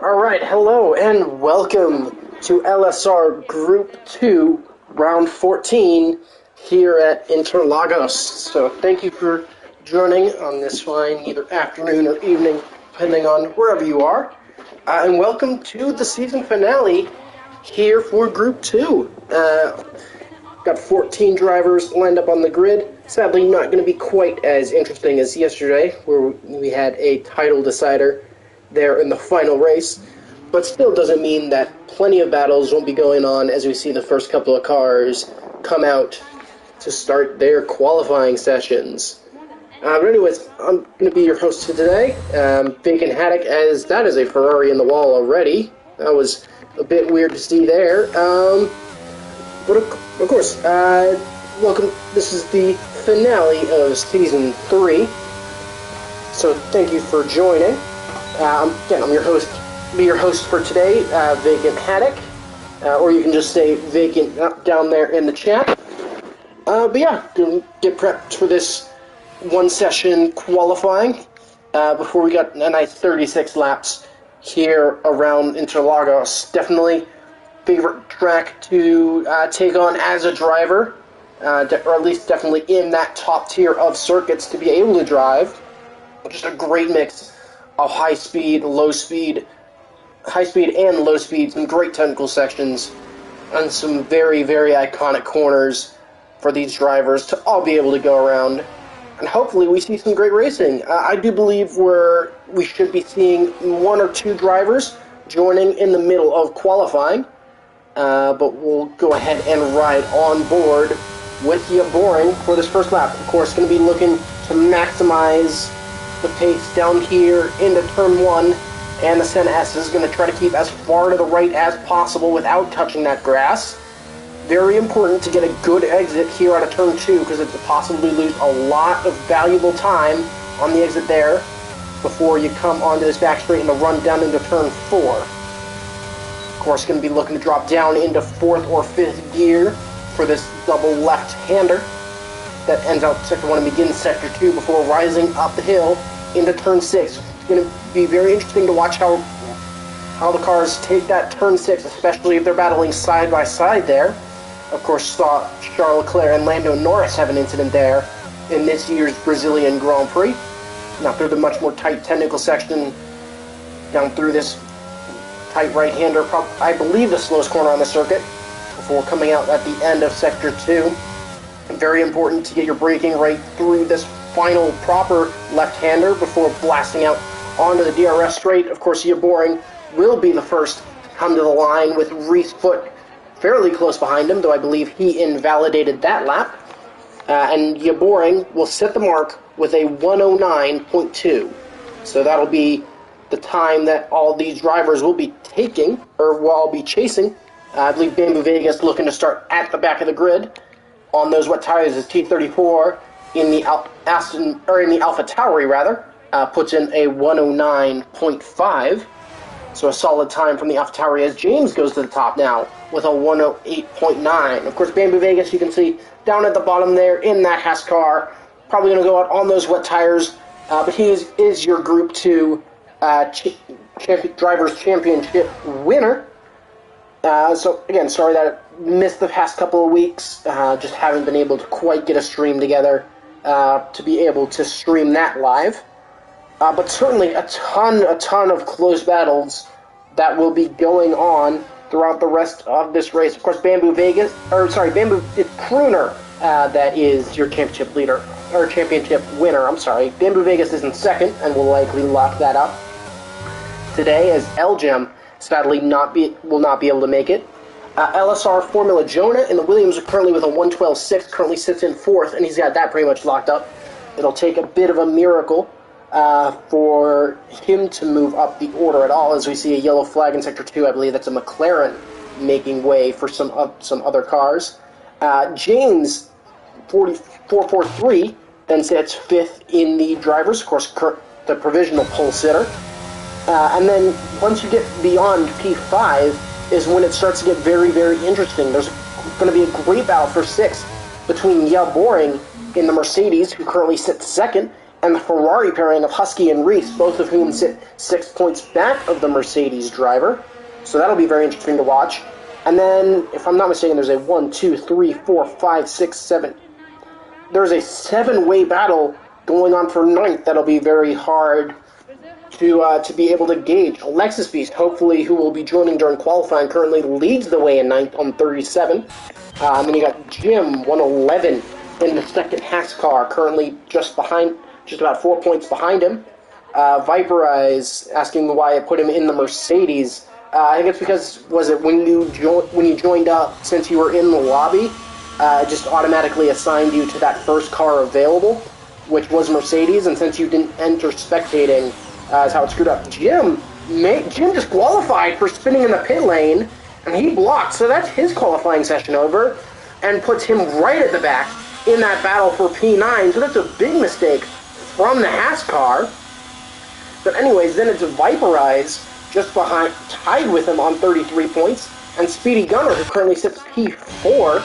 Alright, hello and welcome to LSR Group 2, Round 14, here at Interlagos. So thank you for joining on this fine either afternoon or evening, depending on wherever you are. And welcome to the season finale here for Group 2. Got 14 drivers lined up on the grid. Sadly, not going to be quite as interesting as yesterday, where we had a title decider there in the final race, but still doesn't mean that plenty of battles won't be going on as we see the first couple of cars come out to start their qualifying sessions. But anyways, I'm going to be your host today, Vacant Haddock, as that is a Ferrari in the wall already. That was a bit weird to see there. But of course, welcome. This is the finale of Season 3, so thank you for joining. Again, I'm your host, for today, Vacant Haddock, or you can just say Vacant down there in the chat. But yeah, gonna get prepped for this one-session qualifying before we got a nice 36 laps here around Interlagos. Definitely favorite track to take on as a driver, or at least definitely in that top tier of circuits to be able to drive. Just a great mix of high speed and low speed, some great technical sections, and some very, very iconic corners for these drivers to all be able to go around. And hopefully we see some great racing. I do believe we should be seeing one or two drivers joining in the middle of qualifying, but we'll go ahead and ride on board with you boring for this first lap. Of course, going to be looking to maximize the pace down here into turn 1, and the Senna S is going to try to keep as far to the right as possible without touching that grass. Very important to get a good exit here out of turn 2, because it's possible to lose a lot of valuable time on the exit there before you come onto this back straight and the run down into turn 4. Of course, going to be looking to drop down into 4th or 5th gear for this double left-hander that ends out sector 1 and begins sector 2 before rising up the hill into turn 6. It's going to be very interesting to watch how the cars take that turn 6, especially if they're battling side by side there. Of course, saw Charles Leclerc and Lando Norris have an incident there in this year's Brazilian Grand Prix. Now through the much more tight technical section, down through this tight right-hander, I believe the slowest corner on the circuit, before coming out at the end of sector 2. Very important to get your braking right through this final proper left-hander before blasting out onto the DRS straight. Of course, Yaboring will be the first to come to the line with Reese Foot fairly close behind him, though I believe he invalidated that lap. And Yaboring will set the mark with a 109.2. So that'll be the time that all these drivers will be taking, or will all be chasing. I believe Bamboo Vegas looking to start at the back of the grid on those wet tires as T34 in the Alpha Tauri puts in a 109.5. So a solid time from the Alpha Tauri as James goes to the top now with a 108.9. Of course, Bamboo Vegas, you can see down at the bottom there in that Haas car, probably going to go out on those wet tires, but he is your Group 2 Drivers' Championship winner. So, again, sorry that I missed the past couple of weeks. Just haven't been able to quite get a stream together to be able to stream that live. But certainly a ton of close battles that will be going on throughout the rest of this race. Of course, it's Crooner that is your championship leader, or championship winner, I'm sorry. Bamboo Vegas is in second and will likely lock that up today, as Elgem sadly will not be able to make it. LSR Formula Jonah in the Williams are currently with a 112.6, currently sits in 4th, and he's got that pretty much locked up. It'll take a bit of a miracle for him to move up the order at all, as we see a yellow flag in Sector 2. I believe that's a McLaren making way for some other cars. James, 443, then sits 5th in the drivers, of course, the provisional pole sitter. And then once you get beyond P5 is when it starts to get very, very interesting. There's going to be a great battle for 6th between Yaboring in the Mercedes, who currently sits 2nd, and the Ferrari pairing of Husky and Reese, both of whom sit 6 points back of the Mercedes driver. So that'll be very interesting to watch. And then, if I'm not mistaken, there's a 1, 2, 3, 4, 5, 6, 7. There's a 7-way battle going on for 9th that'll be very hard to be able to gauge. Alexis Beast, hopefully, who will be joining during qualifying, currently leads the way in 9th on 37. And then you got Jim, 111, in the second Haas car, currently just about 4 points behind him. Viper Eyes asking why I put him in the Mercedes. I think it's because, when you joined up, since you were in the lobby, it just automatically assigned you to that first car available, which was Mercedes, and since you didn't enter spectating, is how it screwed up. Jim just qualified for spinning in the pit lane, and he blocked, so that's his qualifying session over, and puts him right at the back in that battle for P9, so that's a big mistake from the Haas car. But anyways, then it's Viper Eyes just behind, tied with him on 33 points, and Speedy Gunner, who currently sits P4,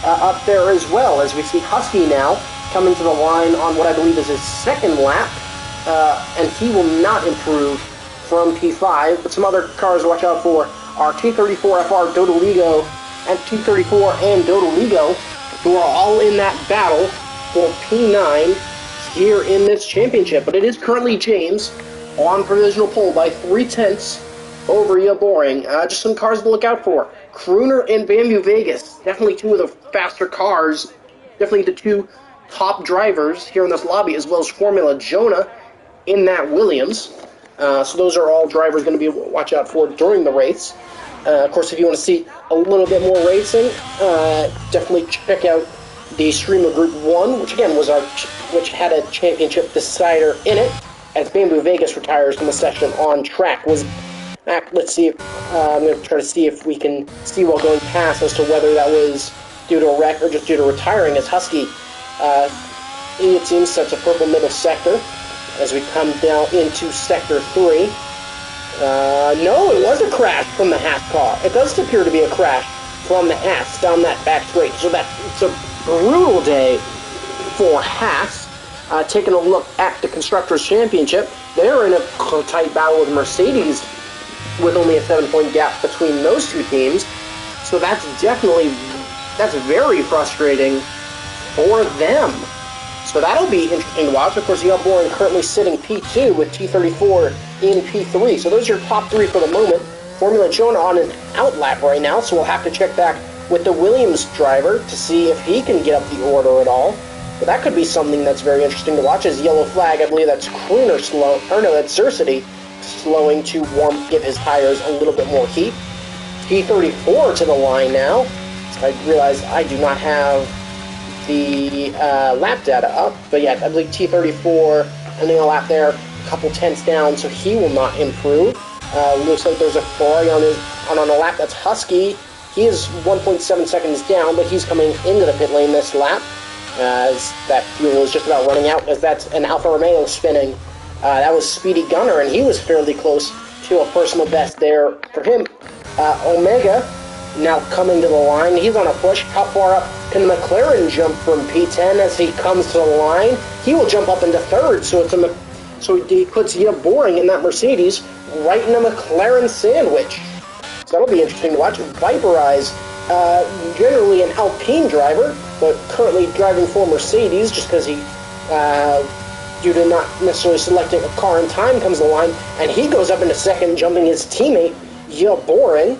up there as well, as we see Husky now coming to the line on what I believe is his second lap, and he will not improve from P5, but some other cars to watch out for are T34FR Dodoligo and T34 and Dodoligo, who are all in that battle for P9 here in this championship. But it is currently James on provisional pole by 3/10 over Ia Boring. Just some cars to look out for. Crooner and Bamboo Vegas, definitely two of the faster cars, definitely the two top drivers here in this lobby, as well as Formula Jonah in that Williams. So those are all drivers going to be able to watch out for during the race. Of course, if you want to see a little bit more racing, definitely check out the stream of Group 1, which again which had a championship decider in it, as Bamboo Vegas retires from the session on track. Let's see if I'm going to try to see if we can see while going past as to whether that was due to a wreck or just due to retiring, as Husky, it seems, sets a purple middle sector as we come down into Sector 3. No, it was a crash from the Haas car. It does appear to be a crash from the Haas down that back straight. So it's a brutal day for Haas. Taking a look at the Constructors' Championship, they're in a tight battle with Mercedes with only a 7-point gap between those two teams. So that's very frustrating for them. So that'll be interesting to watch. Of course, Ia Boring currently sitting P2 with T34 in P3. So those are your top three for the moment. Formula Jonah on an out lap right now, so we'll have to check back with the Williams driver to see if he can get up the order at all. But that could be something that's very interesting to watch. As yellow flag, I believe that's Crooner that's Zersity slowing to give his tires a little bit more heat. T34 to the line now. I realize I do not have the lap data up, but yeah, I believe T34 ending a lap there, a couple tenths down, so he will not improve. Looks like there's a Ferrari on a lap. That's Husky. He is 1.7 seconds down, but he's coming into the pit lane this lap, as that fuel is just about running out, as that's an Alfa Romeo spinning. That was Speedy Gunner, and he was fairly close to a personal best there for him. Omega now coming to the line. He's on a push. How far up can the McLaren jump from P10 as he comes to the line? He will jump up into third, so he puts Ia Boring in that Mercedes right in a McLaren sandwich. So that'll be interesting to watch. Viper Eyes, generally an Alpine driver, but currently driving for Mercedes just because he, due to not necessarily selecting a car in time, comes to the line, and he goes up into second, jumping his teammate, Ia Boring.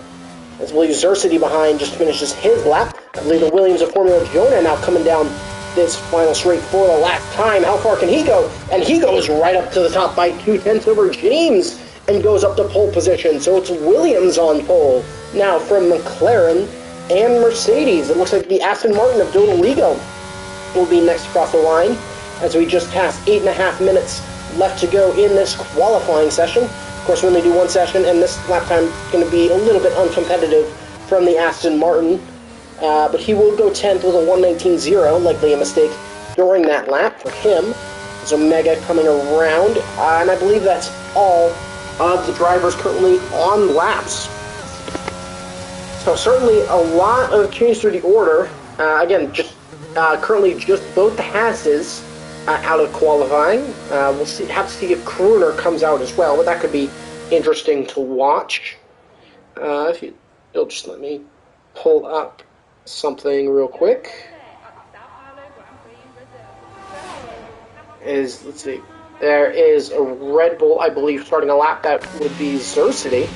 As Williams Zersity behind just finishes his lap. I believe the Williams of Formula Jonah now coming down this final straight for the last time. How far can he go? And he goes right up to the top by 2/10 over James and goes up to pole position. So it's Williams on pole now from McLaren and Mercedes. It looks like the Aston Martin of Dodoligo will be next across the line as we just passed 8.5 minutes left to go in this qualifying session. Of course, we only do one session, and this lap time is going to be a little bit uncompetitive from the Aston Martin. But he will go 10th with a 1:19.0, likely a mistake during that lap for him. So Omega coming around, and I believe that's all of the drivers currently on laps. So certainly a lot of change through the order. Again, just currently just both the Haases out of qualifying. We'll have to see if Crooner comes out as well, but that could be interesting to watch. If you'll just let me pull up something real quick. Let's see, there is a Red Bull, I believe, starting a lap. That would be Zercity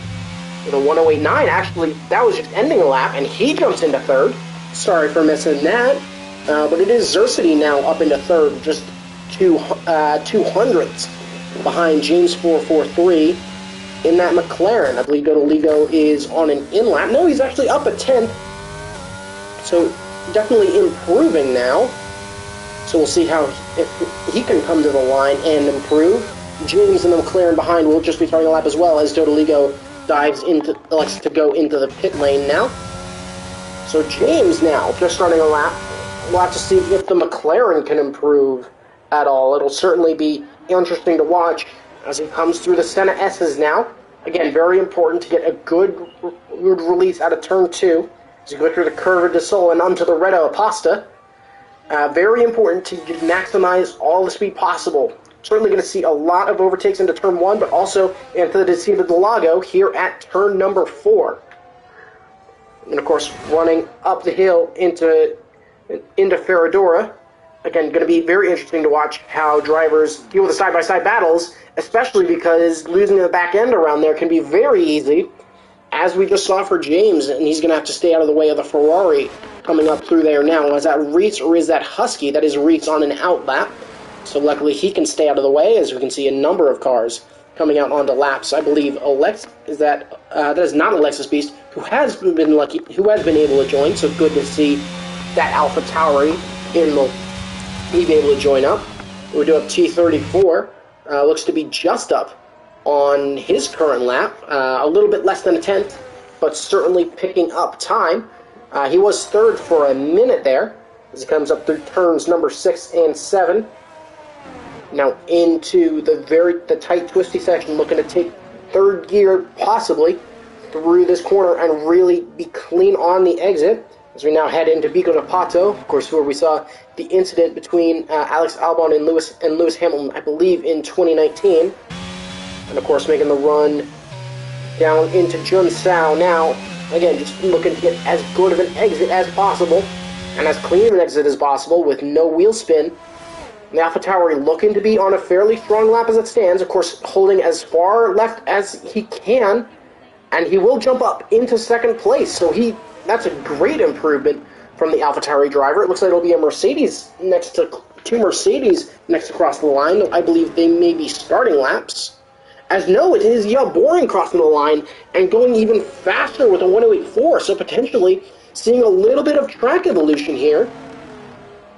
with a 108.9. Actually, that was just ending a lap, and he jumps into third. Sorry for missing that. But it is Zercity now up into third, just 200ths behind James 443 in that McLaren. I believe Dodoligo is on an in-lap. No, he's actually up a 10th. So definitely improving now. So we'll see how if he can come to the line and improve. James and the McLaren behind will just be starting a lap as well as Dodoligo elects to go into the pit lane now. So James now just starting a lap. We'll have to see if the McLaren can improve at all. It'll certainly be interesting to watch as he comes through the Senna S's now. Again, very important to get a good release out of turn 2 as you go through the Curva de Sol and onto the Retta Apasta. Very important to maximize all the speed possible. Certainly going to see a lot of overtakes into turn 1, but also into the Descida del Lago here at turn number 4. And of course, running up the hill into Ferradura. Again, going to be very interesting to watch how drivers deal with the side-by-side battles, especially because losing the back end around there can be very easy, as we just saw for James, and he's going to have to stay out of the way of the Ferrari coming up through there now. Is that Reitz or is that Husky? That is Reitz on an out lap, so luckily he can stay out of the way, as we can see a number of cars coming out onto laps. I believe that is not Alexis Beast, who has been able to join, so good to see that AlphaTauri be able to join up. We do have T34, looks to be just up on his current lap, a little bit less than a 10th, but certainly picking up time. He was third for a minute there, as he comes up through turns number 6 and 7. Now into the tight, twisty section, looking to take third gear, possibly, through this corner and really be clean on the exit. As we now head into Vico de Pato, of course, where we saw the incident between Alex Albon and Lewis Hamilton, I believe, in 2019. And, of course, making the run down into Junsao now. Again, just looking to get as good of an exit as possible and as clean of an exit as possible with no wheel spin. And the AlphaTauri looking to be on a fairly strong lap as it stands. Of course, holding as far left as he can. And he will jump up into second place. So that's a great improvement from the AlphaTauri driver. It looks like it'll be a Mercedes two Mercedes next across the line. I believe they may be starting laps. As no, it is Boring crossing the line and going even faster with a 108.4. So potentially seeing a little bit of track evolution here,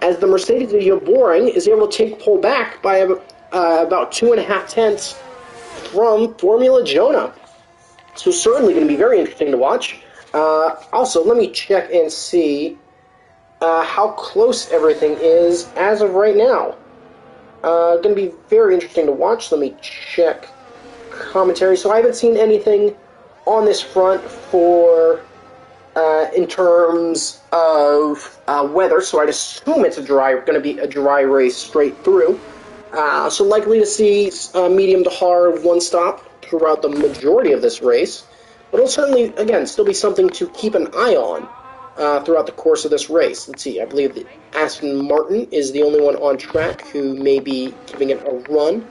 as the Mercedes of Boring is able to take pull back by about 2.5 tenths from Formula Jonah. So certainly going to be very interesting to watch. Also, let me check and see how close everything is as of right now. Going to be very interesting to watch. Let me check commentary. So I haven't seen anything on this front for in terms of weather. So I'd assume it's going to be a dry race straight through. So likely to see medium to hard one stop throughout the majority of this race. But it'll certainly, again, still be something to keep an eye on throughout the course of this race. Let's see, I believe that Aston Martin is the only one on track who may be giving it a run.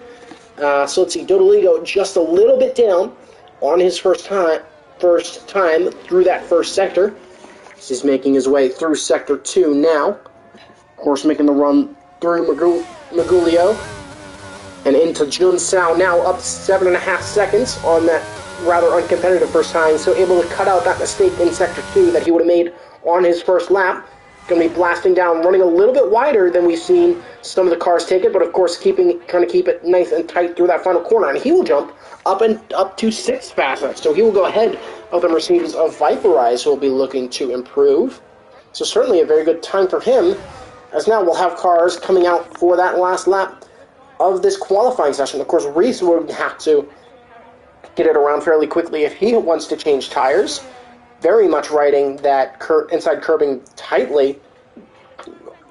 So let's see, Dodoligo just a little bit down on his first time through that first sector. He's making his way through Sector 2 now. Of course, making the run through Magulio and into Junsao now, up 7.5 seconds on that rather uncompetitive first time, so able to cut out that mistake in Sector 2 that he would have made on his first lap. Going to be blasting down, running a little bit wider than we've seen some of the cars take it, but of course trying to keep it nice and tight through that final corner, and he will jump up to 6th fastest, so he will go ahead of the Mercedes of Viperize, who will be looking to improve. So certainly a very good time for him, as now we'll have cars coming out for that last lap of this qualifying session. Of course, Reese would have to get it around fairly quickly if he wants to change tires. Very much riding that inside curbing tightly,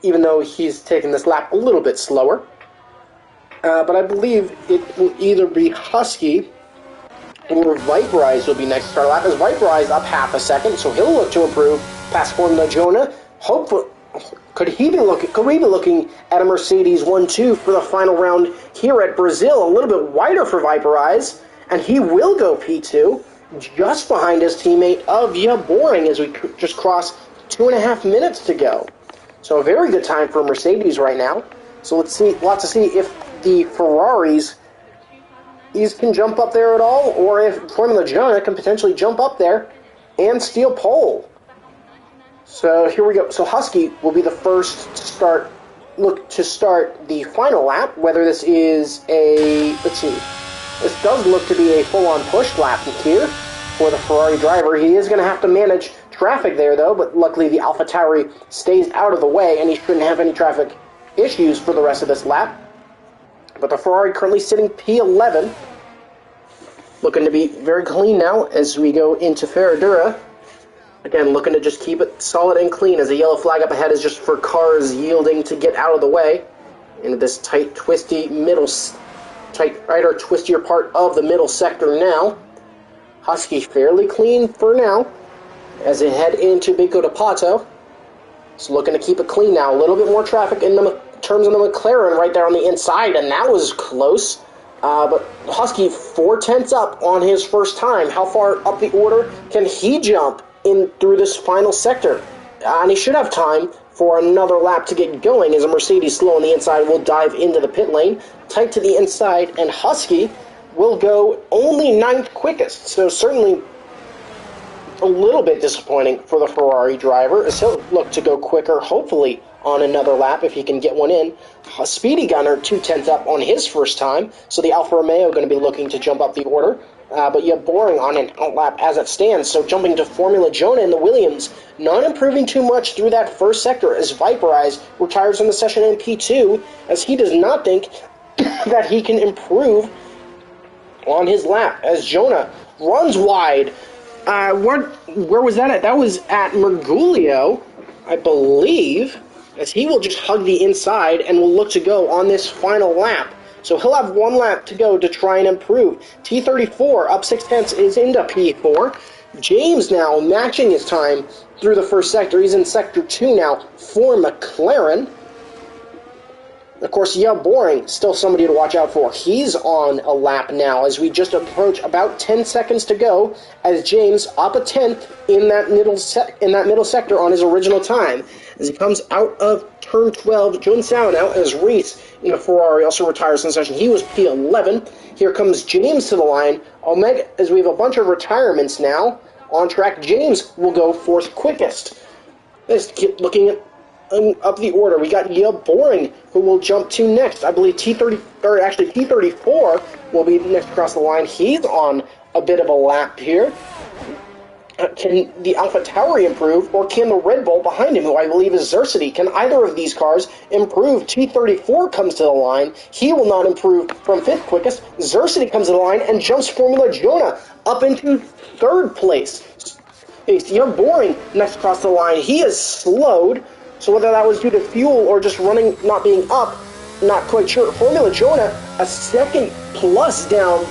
even though he's taken this lap a little bit slower. But I believe it will either be Husky or Viperize will be next to start lap, as Viperize up half a second, so he'll look to improve past Formula Jonah. Hopefully, could we be looking at a Mercedes 1-2 for the final round here at Brazil? A little bit wider for Viperize, and he will go P2, just behind his teammate of Boring as we just cross 2.5 minutes to go. So a very good time for Mercedes right now. So let's see, lots to see if the Ferraris can jump up there at all, or if Formula Jonah can potentially jump up there and steal pole. So here we go. So Husky will be the first to look to start the final lap, whether this is let's see, this does look to be a full-on push lap here for the Ferrari driver. He is going to have to manage traffic there, though, but luckily the AlphaTauri stays out of the way, and he shouldn't have any traffic issues for the rest of this lap. But the Ferrari currently sitting P11, looking to be very clean now as we go into Ferradura. Again, looking to just keep it solid and clean, as the yellow flag up ahead is just for cars yielding to get out of the way into this tight, twistier part of the middle sector now. Husky fairly clean for now as they head into Bico de Pato. So looking to keep it clean now. A little bit more traffic in terms of the McLaren right there on the inside, and that was close. But Husky 4/10 up on his first time. How far up the order can he jump in through this final sector? And he should have time for another lap to get going, as a Mercedes slow on the inside will dive into the pit lane, tight to the inside, and Husky will go only 9th quickest. So certainly a little bit disappointing for the Ferrari driver, as he'll look to go quicker, hopefully, on another lap if he can get one in. A Speedy Gunner 2/10 up on his first time, so the Alfa Romeo going to be looking to jump up the order. But Boring on an outlap as it stands, so jumping to Formula Jonah in the Williams, not improving too much through that first sector, as Viperize retires from the session in P2, as he does not think that he can improve on his lap, as Jonah runs wide. Where was that at? That was at Mergulio, I believe, as he will just hug the inside and will look to go on this final lap. So he'll have one lap to go to try and improve. T34 up 6/10 is into P4. James now matching his time through the first sector. He's in sector 2 now for McLaren. Of course, Boring, still somebody to watch out for. He's on a lap now as we just approach about 10 seconds to go, as James up a 10th in that middle sector on his original time. As he comes out of turn 12, Jun Sao now, as Reese in the Ferrari also retires in the session. He was P11. Here comes James to the line. Omega, as we have a bunch of retirements now on track, James will go 4th quickest. Let's keep looking at up the order. We got Boring, who will jump to next. I believe T34 will be next across the line. He's on a bit of a lap here. Can the AlphaTauri improve, or can the Red Bull behind him, who I believe is Xerxity, can either of these cars improve? T34 comes to the line. He will not improve from 5th quickest. Xerxity comes to the line and jumps Formula Jonah up into 3rd place. It's Boring next across the line. He is slowed. So whether that was due to fuel or just running not being up, not quite sure. Formula Jonah, a second plus down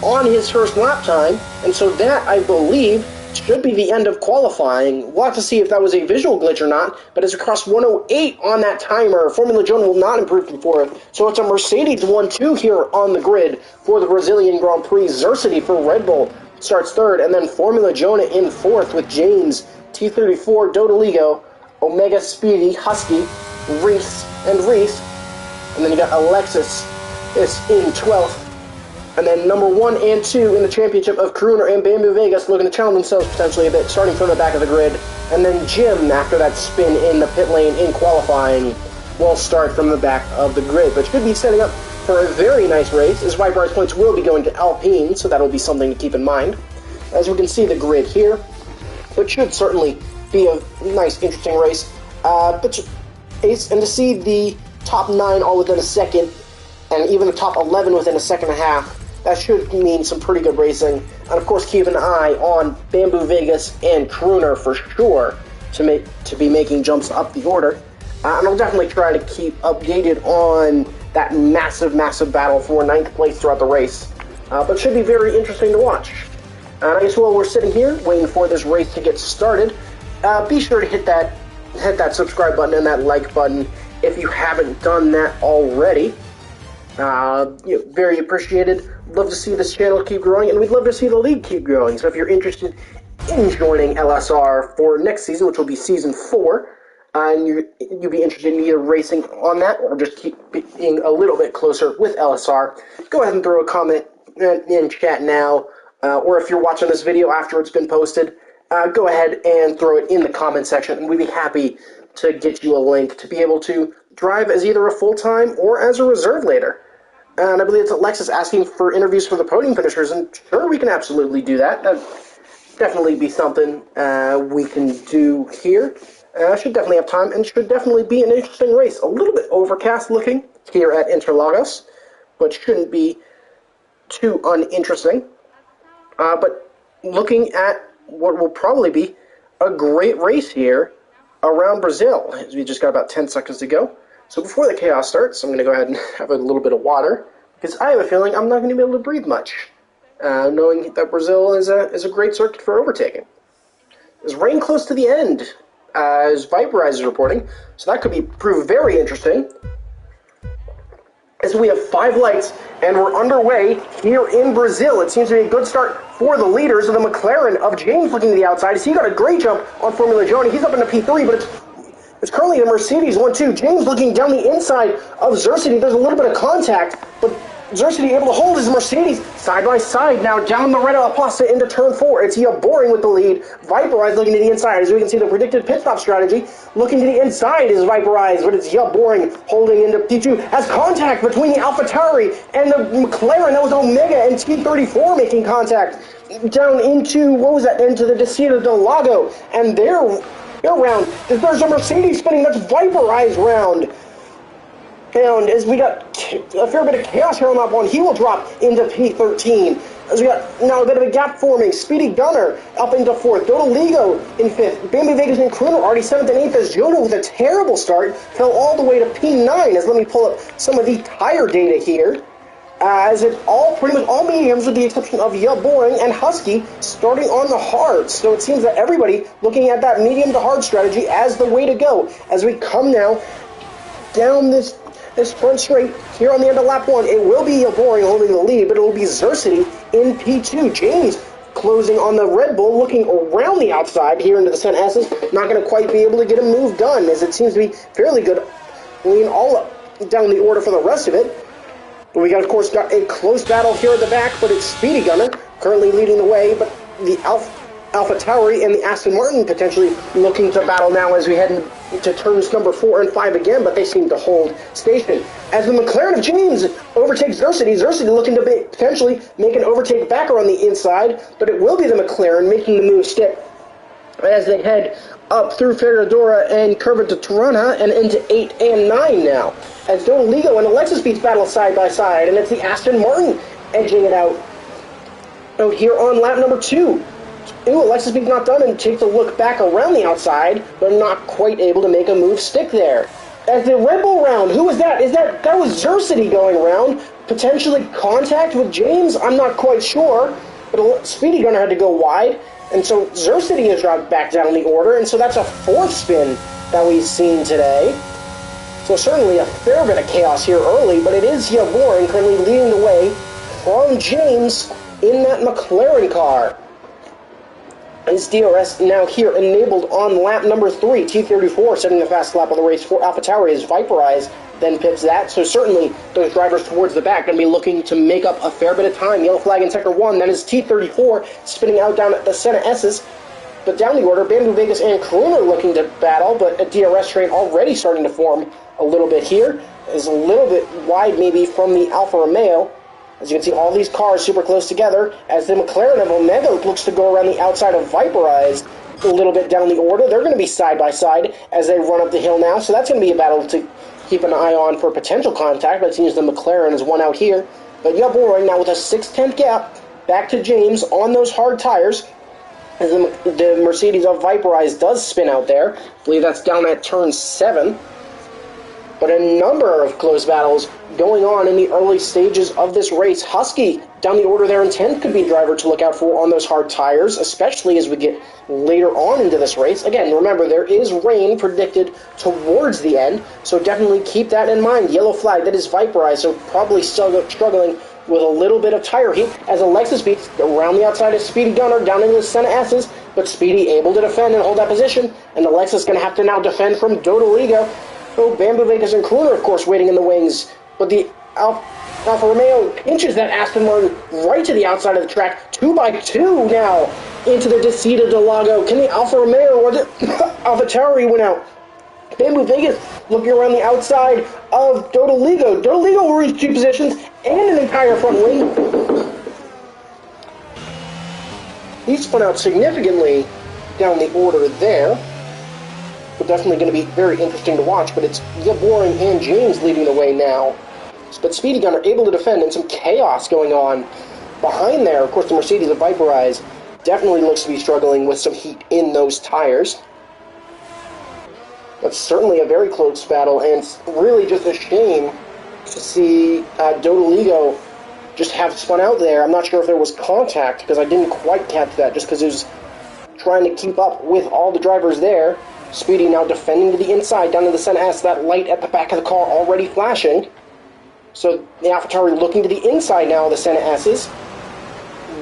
on his first lap time, and so that, I believe, should be the end of qualifying. We'll have to see if that was a visual glitch or not, but as we cross 108 on that timer, Formula Jonah will not improve from 4th. So it's a Mercedes 1-2 here on the grid for the Brazilian Grand Prix. Xerxity for Red Bull starts 3rd, and then Formula Jonah in 4th with James, T34, Dodoligo, Omega Speedy, Husky, Reese. And then you got Alexis is in 12th. And then number 1 and 2 in the championship of Crooner and Bamboo Vegas looking to challenge themselves potentially a bit, starting from the back of the grid. And then Jim, after that spin in the pit lane in qualifying, will start from the back of the grid. But should be setting up for a very nice race, as Viperize points will be going to Alpine, so that'll be something to keep in mind. As we can see the grid here, which should certainly be a nice, interesting race. And to see the top 9 all within a second, and even the top 11 within a second and a half, that should mean some pretty good racing. And of course, keep an eye on Bamboo Vegas and Crooner for sure to be making jumps up the order. And I'll definitely try to keep updated on that massive, massive battle for 9th place throughout the race. But should be very interesting to watch. And I guess while we're sitting here waiting for this race to get started, be sure to hit that subscribe button and that like button if you haven't done that already. Very appreciated. Love to see this channel keep growing, and we'd love to see the league keep growing. So if you're interested in joining LSR for next season, which will be Season 4, and you'd be interested in either racing on that or just keep being a little bit closer with LSR, go ahead and throw a comment in chat now, or if you're watching this video after it's been posted, go ahead and throw it in the comment section, and we'd be happy to get you a link to be able to drive as either a full-time or as a reserve later. And I believe it's Alexis asking for interviews for the podium finishers, and sure, we can absolutely do that. That'd definitely be something we can do here. Should definitely have time, and should definitely be an interesting race. A little bit overcast looking here at Interlagos, but shouldn't be too uninteresting. But looking at what will probably be a great race here around Brazil, as we just got about 10 seconds to go. So before the chaos starts, I'm going to go ahead and have a little bit of water, because I have a feeling I'm not going to be able to breathe much, knowing that Brazil is a great circuit for overtaking. There's rain close to the end, as Viperize is reporting, so that could prove very interesting. As we have 5 lights, and we're underway here in Brazil. It seems to be a good start for the leaders of the McLaren of James looking to the outside. He got a great jump on Formula Joni. He's up into P3, but it's currently the Mercedes 1-2. James looking down the inside of Zersity. There's a little bit of contact, but Zersity able to hold his Mercedes side by side now down the Retta Aposta into turn 4. It's Boring with the lead. Viperize looking to the inside. As we can see, the predicted pit stop strategy looking to the inside is Viperize, but it's Boring holding into P2. Has contact between the AlphaTauri and the McLaren. That was Omega and T34 making contact down into, into the Descida del Lago. And their round, there's a Mercedes spinning. That's Viperize round. And as we got a fair bit of chaos here on that one, he will drop into P13. As we got now a bit of a gap forming, Speedy Gunner up into 4th, Dodoligo in 5th, Bambi Vegas and Kruner already 7th and 8th as Jono with a terrible start fell all the way to P9. As let me pull up some of the tire data here. As it's pretty much all mediums with the exception of Boring and Husky starting on the hards. So it seems that everybody looking at that medium to hard strategy as the way to go. As we come now down this front straight here on the end of lap 1, it will be Boring holding the lead, but it will be Zersity in P2. James closing on the Red Bull, looking around the outside here into the Sen S's. Not going to quite be able to get a move done, as it seems to be fairly good lean all up down the order for the rest of it. But we got, of course, got a close battle here at the back, but it's Speedy Gunner currently leading the way, but the AlphaTauri and the Aston Martin potentially looking to battle now as we head into turns number 4 and 5 again, but they seem to hold station. As the McLaren of James overtakes Zersity, Zersity looking to potentially make an overtake back around the inside, but it will be the McLaren making the move stick as they head up through Ferradura and Curva de Tirana and into 8 and 9 now. As Dodoligo and the Lexus Beats battle side by side, and it's the Aston Martin edging it out here on lap number 2. Alexis Beats not done and takes a look back around the outside, but not quite able to make a move stick there. As the Red Bull round, who was that? That was Zersity going around, potentially contact with James? I'm not quite sure, but Speedy Gunner had to go wide, and so Zersity has dropped back down the order, and so that's a 4th spin that we've seen today. So certainly a fair bit of chaos here early, but it is Boring currently leading the way from James in that McLaren car. His DRS now here enabled on lap number 3. T34 setting the fast lap of the race for AlphaTauri as Viperize then pips that. So certainly those drivers towards the back going to be looking to make up a fair bit of time. Yellow flag in sector 1. Then is T34 spinning out down at the Senna S's. But down the order, Bamboo Vegas and Kruner looking to battle, but a DRS train already starting to form a little bit here. Is a little bit wide maybe from the Alfa Romeo. As you can see, all these cars super close together, as the McLaren of Omega looks to go around the outside of Viperize a little bit down the order. They're going to be side by side as they run up the hill now, so that's going to be a battle to keep an eye on for potential contact, but it seems the McLaren is one out here. But Boring now with a 6/10 gap back to James on those hard tires, as the Mercedes of Viperize does spin out there. I believe that's down at turn 7. But a number of close battles going on in the early stages of this race. Husky down the order there in 10th could be a driver to look out for on those hard tires, especially as we get later on into this race. Again, remember, there is rain predicted towards the end, so definitely keep that in mind. Yellow flag, that is Viperized, so probably struggling with a little bit of tire heat as Alexis beats around the outside of Speedy Gunner down into the Senna S's, but Speedy able to defend and hold that position, and Alexis going to have to now defend from Dodoligo. Oh, Bamboo Vegas and Crooner, of course, waiting in the wings, but the Alfa Romeo pinches that Aston Martin right to the outside of the track, 2x2 now into the Descida del Lago. Can the Alfa Romeo or the AlphaTauri win out? Bamboo Vegas looking around the outside of Dodoligo. Dodoligo will reach 2 positions and an entire front wing. He spun out significantly down the order there. But definitely going to be very interesting to watch. But it's Yaboring and James leading the way now. But Speedy Gunner able to defend, and some chaos going on behind there. Of course, the Mercedes of Viperize definitely looks to be struggling with some heat in those tires. But certainly a very close battle, and it's really just a shame to see Dodoligo just have spun out there. I'm not sure if there was contact, because I didn't quite catch that, just because it was trying to keep up with all the drivers there. Speedy now defending to the inside, down to the Senna S, that light at the back of the car already flashing. So the AlphaTauri looking to the inside now of the Senna S's.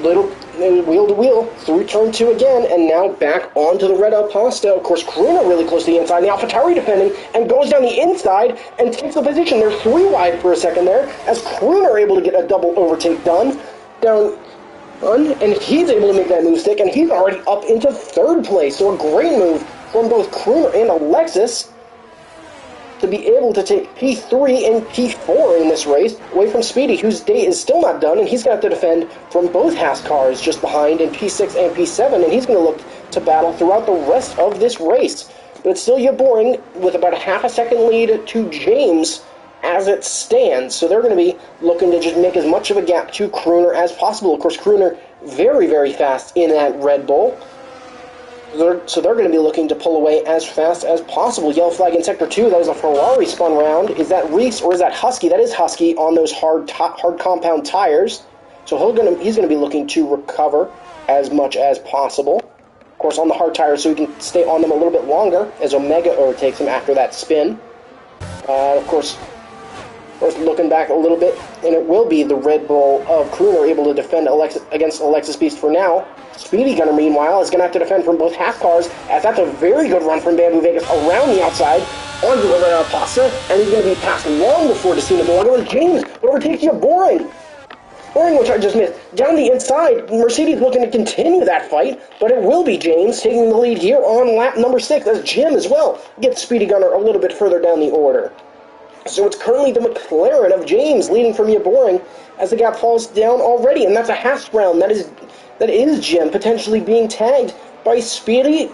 Little wheel to wheel through turn 2 again, and now back onto the red Pasta. Of course, Crooner really close to the inside, and the AlphaTauri defending, and goes down the inside and takes the position. They're 3 wide for a second there, as Crooner able to get a double overtake done. And he's able to make that move stick, and he's already up into 3rd place. So a great move from both Crooner and Alexis to be able to take P3 and P4 in this race away from Speedy, whose day is still not done, and he's going to have to defend from both Haas cars just behind in P6 and P7, and he's going to look to battle throughout the rest of this race. But it's still Yaboring with about a half a second lead to James as it stands, so they're going to be looking to just make as much of a gap to Crooner as possible. Of course, Crooner very, very fast in that Red Bull. So they're going to be looking to pull away as fast as possible. Yellow flag in Sector 2. That is a Ferrari spun round. Is that Reese or is that Husky? That is Husky on those hard compound tires. So he's going to be looking to recover as much as possible. Of course, on the hard tires, so he can stay on them a little bit longer as Omega overtakes him after that spin. Of course, looking back a little bit, and it will be the Red Bull of Crooner able to defend against Alexis Beast for now. Speedy Gunner, meanwhile, is going to have to defend from both half cars, as that's a very good run from Bamboo Vegas around the outside onto the Pasta, and he's going to be passed long before Descina del Lago. James overtakes Boring, which I just missed. Down the inside, Mercedes looking to continue that fight, but it will be James taking the lead here on lap number 6, as Jim as well gets Speedy Gunner a little bit further down the order. So it's currently the McLaren of James leading from Yaboring as the gap falls down already, and that's a Haas round. That is Jim potentially being tagged by Speedy.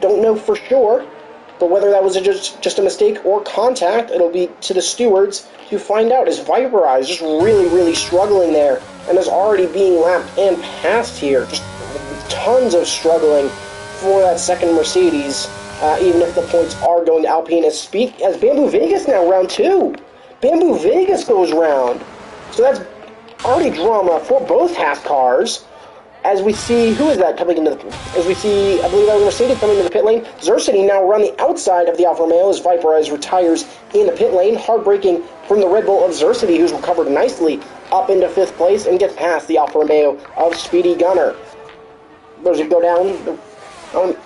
Don't know for sure, but whether that was just a mistake or contact, it'll be to the stewards to find out, as Viperize just really, really struggling there and is already being lapped and passed here. Just tons of struggling for that second Mercedes. Even if the points are going to Alpine as Bamboo Vegas now, round 2. Bamboo Vegas goes round. So that's already drama for both Haas cars. As we see, who is that coming into as we see, I believe that was Mercedes coming into the pit lane. Zersity now around the outside of the Alfa Romeo as Viperize retires in the pit lane. Hard braking from the Red Bull of Zersity, who's recovered nicely up into 5th place and gets past the Alfa Romeo of Speedy Gunner. Those who go down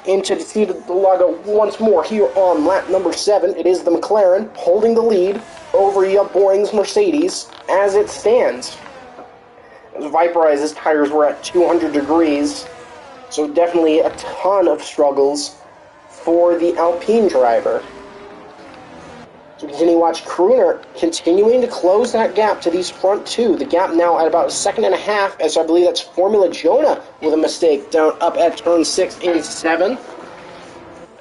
into the Lago once more here on lap number 7. It is the McLaren holding the lead over Boring's Mercedes as it stands. As Viperize's tires were at 200 degrees, so definitely a ton of struggles for the Alpine driver. So continue to watch Crooner continuing to close that gap to these front 2. The gap now at about 1.5 seconds, as I believe that's Formula Jonah with a mistake down up at turn 6 and 7.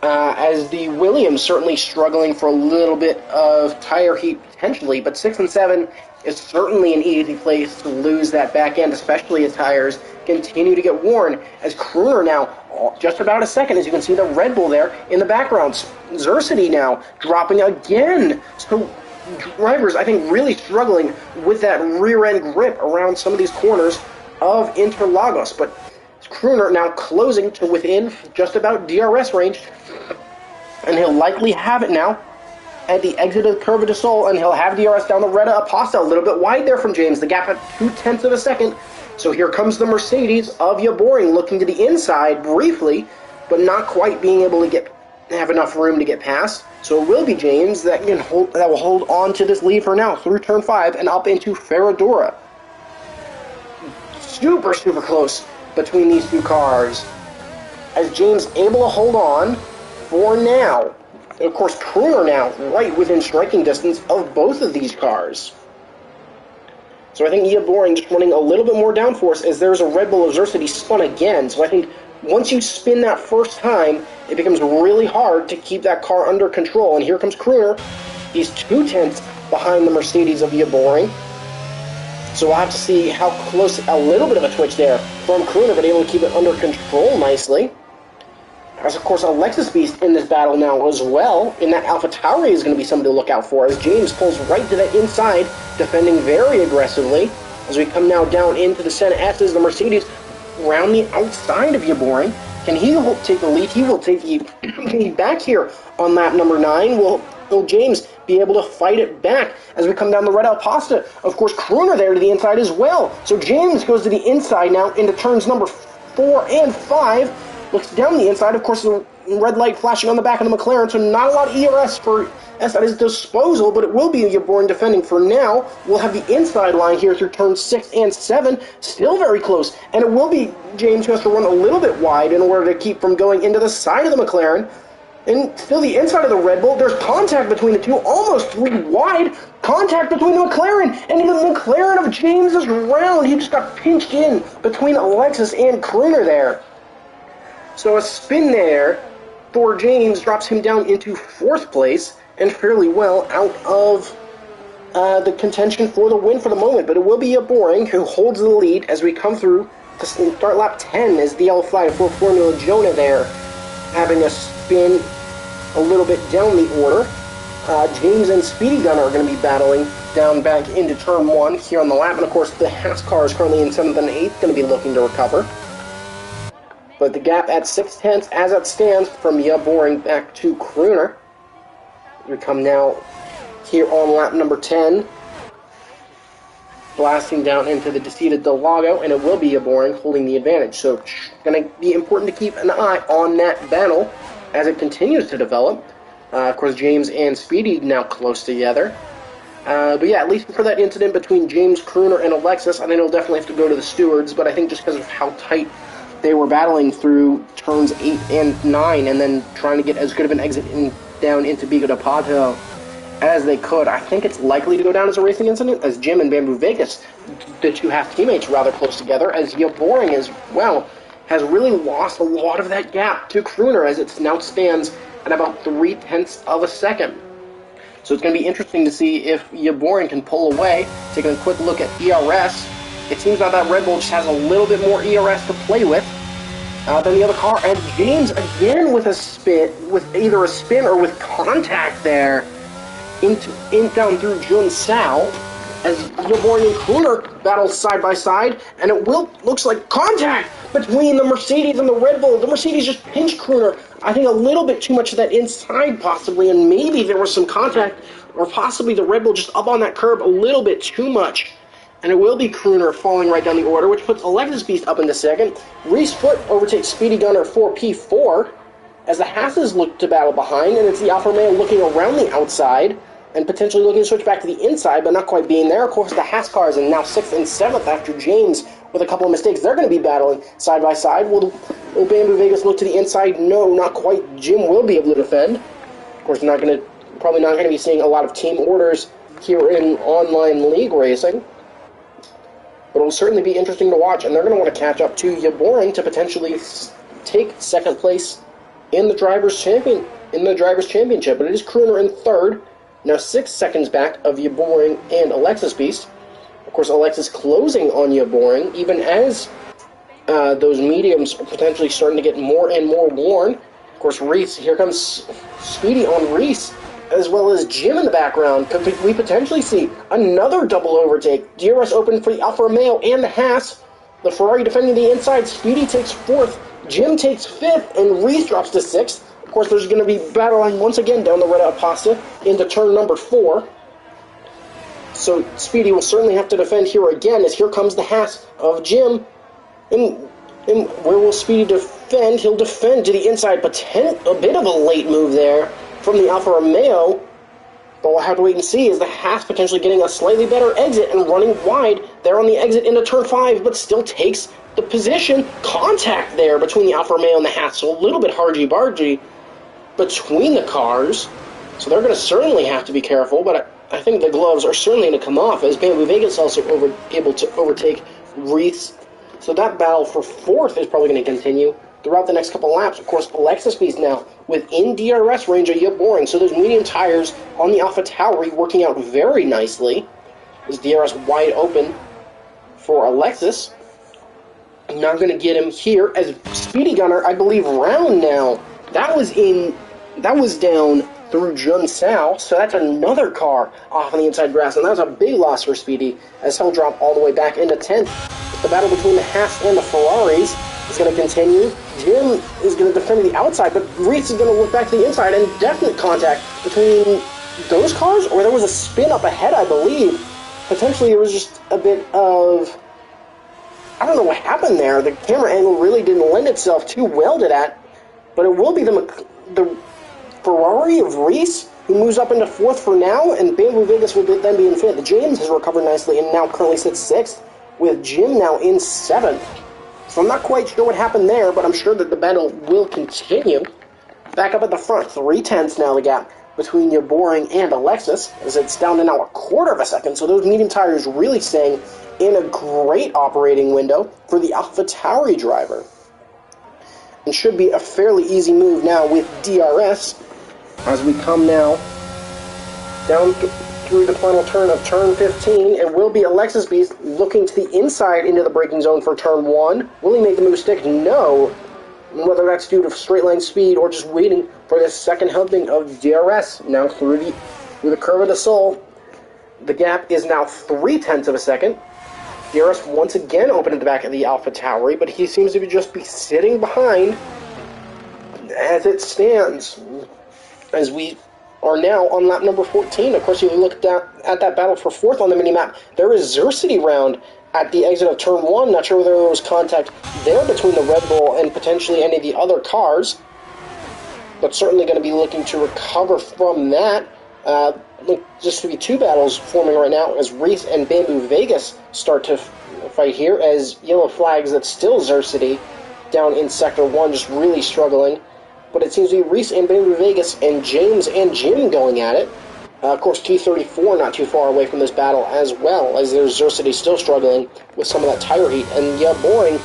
As the Williams certainly struggling for a little bit of tire heat potentially, but 6 and 7 is certainly an easy place to lose that back end, especially as tires continue to get worn, as Crooner now just about a second. As you can see the Red Bull there in the background. Xercity now dropping again. So drivers, I think, really struggling with that rear-end grip around some of these corners of Interlagos. But Crooner now closing to within just about DRS range. And he'll likely have it now at the exit of the Curva de Sol, and he'll have DRS down the Reta Aposta, a little bit wide there from James, the gap at 0.2 of a second. So here comes the Mercedes of Yaboring, looking to the inside briefly, but not quite being able to have enough room to get past. So it will be James that will hold on to this lead for now through turn 5 and up into Ferradura. Super, super close between these two cars, as James able to hold on for now. And of course, Crooner now right within striking distance of both of these cars. So I think Yaboring just running a little bit more downforce, as there's a Red Bull of Xercity spun again. So I think once you spin that first time, it becomes really hard to keep that car under control. And here comes Crooner. He's 0.2 behind the Mercedes of Yaboring. So we'll have to see how close, a little bit of a twitch there from Crooner, but able to keep it under control nicely. As, of course, Alexis Beast in this battle now as well. And that AlphaTauri is going to be somebody to look out for, as James pulls right to the inside, defending very aggressively. As we come now down into the Senna S's, the Mercedes round the outside of Yaboring. Can he take the lead? He will take the lead back here on lap number 9. Will James be able to fight it back as we come down the Reta Aposta? Of course, Crooner there to the inside as well. So James goes to the inside now into turns number 4 and 5. Looks down the inside. Of course, the red light flashing on the back of the McLaren, so not a lot of ERS for S at his disposal, but it will be Yaboring defending for now. We'll have the inside line here through turns 6 and 7, still very close, and it will be James who has to run a little bit wide in order to keep from going into the side of the McLaren. And still the inside of the Red Bull, there's contact between the two, almost 3 wide, contact between the McLaren, and the McLaren of James is round. He just got pinched in between Alexis and Crooner there. So a spin there for James drops him down into 4th place, and fairly well out of the contention for the win for the moment. But it will be Yaboring who holds the lead as we come through to start lap 10, as the yellow flag for Formula Jonah there, having a spin a little bit down the order. James and Speedy Gunner are going to be battling down back into turn 1 here on the lap, and of course the Haas car is currently in 7th and 8th, going to be looking to recover. But the gap at 0.6 as it stands from Yaboring back to Crooner. We come now here on lap number 10, blasting down into the Descida del Lago, and it will be Yaboring holding the advantage. So it's going to be important to keep an eye on that battle as it continues to develop. Of course, James and Speedy now close together. But yeah, at least for that incident between James, Crooner, and Alexis, I think it'll definitely have to go to the stewards, but I think just because of how tight they were battling through turns 8 and 9, and then trying to get as good of an exit down into Bico de Pato as they could, I think it's likely to go down as a racing incident, as Jim and Bamboo Vegas, the two half teammates, rather close together, as Yaboring as well has really lost a lot of that gap to Crooner, as it now stands at about 0.3 of a second. So it's going to be interesting to see if Yaboring can pull away. Taking a quick look at ERS, it seems now that Red Bull just has a little bit more ERS to play with than the other car. And James again with a spin, with either a spin or with contact there, down through Jun Sao, as Yaboring and Crooner battle side by side, and it looks like contact between the Mercedes and the Red Bull. The Mercedes just pinched Crooner, I think a little bit too much of that inside possibly, and maybe there was some contact, or possibly the Red Bull just up on that curb a little bit too much. And it will be Crooner falling right down the order, which puts Alexis Beast up into 2nd. Reese Foot overtakes Speedy Gunner for P4, as the Hasses look to battle behind, and it's the Alfa Romeo looking around the outside, and potentially looking to switch back to the inside, but not quite being there. Of course, the Haas cars are now 6th and 7th after James with a couple of mistakes. They're going to be battling side by side. Will Bamboo Vegas look to the inside? No, not quite. Jim will be able to defend. Of course, probably not going to be seeing a lot of team orders here in online league racing. But it will certainly be interesting to watch, and they're going to want to catch up to Yaboring to potentially take 2nd place in the Drivers' Championship. But it is Crooner in 3rd, now 6 seconds back of Yaboring and Alexis Beast. Of course, Alexis closing on Yaboring, even as those mediums are potentially starting to get more and more worn. Of course, Reese, here comes Speedy on Reese, as well as Jim in the background. Could we potentially see another double overtake? DRS open for the Alfa Romeo and the Haas. The Ferrari defending the inside. Speedy takes 4th, Jim takes 5th, and Reese drops to 6th. Of course, there's going to be battling once again down the Red Pasta into turn number 4. So Speedy will certainly have to defend here again, as here comes the Haas of Jim. And where will Speedy defend? He'll defend to the inside. A bit of a late move there from the Alfa Romeo. But we'll have to wait and see, as the Haas potentially getting a slightly better exit and running wide there on the exit into turn 5, but still takes the position. Contact there between the Alfa Romeo and the Haas, so a little bit hargy-bargy between the cars. So they're going to certainly have to be careful, but I think the gloves are certainly going to come off, as Bamboo Vegas also able to overtake Reese. So that battle for 4th is probably going to continue throughout the next couple laps. Of course, Alexis Beast now within DRS range of Yep Boring, so those medium tires on the AlphaTauri working out very nicely. Is DRS wide open for Alexis. Not going to get him here, as Speedy Gunner, I believe, round now. That was down through Jun Sao, so that's another car off on the inside grass, and that was a big loss for Speedy, as he'll drop all the way back into 10th. The battle between the Haas and the Ferraris is going to continue. Jim is going to defend the outside, but Reese is going to look back to the inside, and definite contact between those cars, or there was a spin up ahead, I believe. Potentially there was just a bit of... I don't know what happened there. The camera angle really didn't lend itself too well to that, but it will be the Ferrari of Reese, who moves up into 4th for now, and Bamboo Vegas will then be in 5th. James has recovered nicely and now currently sits 6th, with Jim now in 7th. So I'm not quite sure what happened there, but I'm sure that the battle will continue. Back up at the front, 3/10 now the gap between your Boring and Alexis, as it's down to now 1/4 of a second, so those medium tires really staying in a great operating window for the AlphaTauri driver. And should be a fairly easy move now with DRS, as we come now down through the final turn of turn 15. It will be Alexis Beast looking to the inside into the braking zone for turn 1. Will he make the move stick? No. Whether that's due to straight line speed or just waiting for this second helping of DRS. Now through the curve of the soul. The gap is now 3/10 of a second. DRS once again open at the back of the AlphaTauri, but he seems to just be sitting behind as it stands. As we are now on lap number 14. Of course, if you look at that battle for 4th on the minimap, there is Xercity round at the exit of turn 1. Not sure whether there was contact there between the Red Bull and potentially any of the other cars, but certainly going to be looking to recover from that. Look, just to be 2 battles forming right now as Reese and Bamboo Vegas start to fight here, as yellow flags, that's still Xercity down in Sector 1, just really struggling. But it seems to be Reese and Bamboo Vegas and James and Jim going at it. Of course, T34 not too far away from this battle as well, as there's Xercity still struggling with some of that tire heat. And yeah, Boring,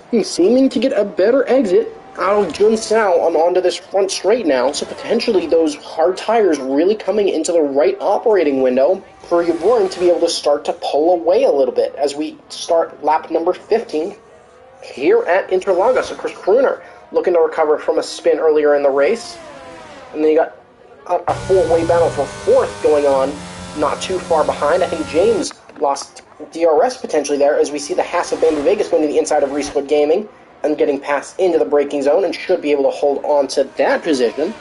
he's seeming to get a better exit out of Jun Sao onto this front straight now, so potentially those hard tires really coming into the right operating window for your Boring to be able to start to pull away a little bit as we start lap number 15 here at Interlagos. Of course, Crooner looking to recover from a spin earlier in the race. And then you got a 4-way battle for 4th going on, not too far behind. I think James lost DRS potentially there, as we see the Haas of Bamboo Vegas going to the inside of Reesewood Gaming and getting passed into the braking zone, and should be able to hold on to that position.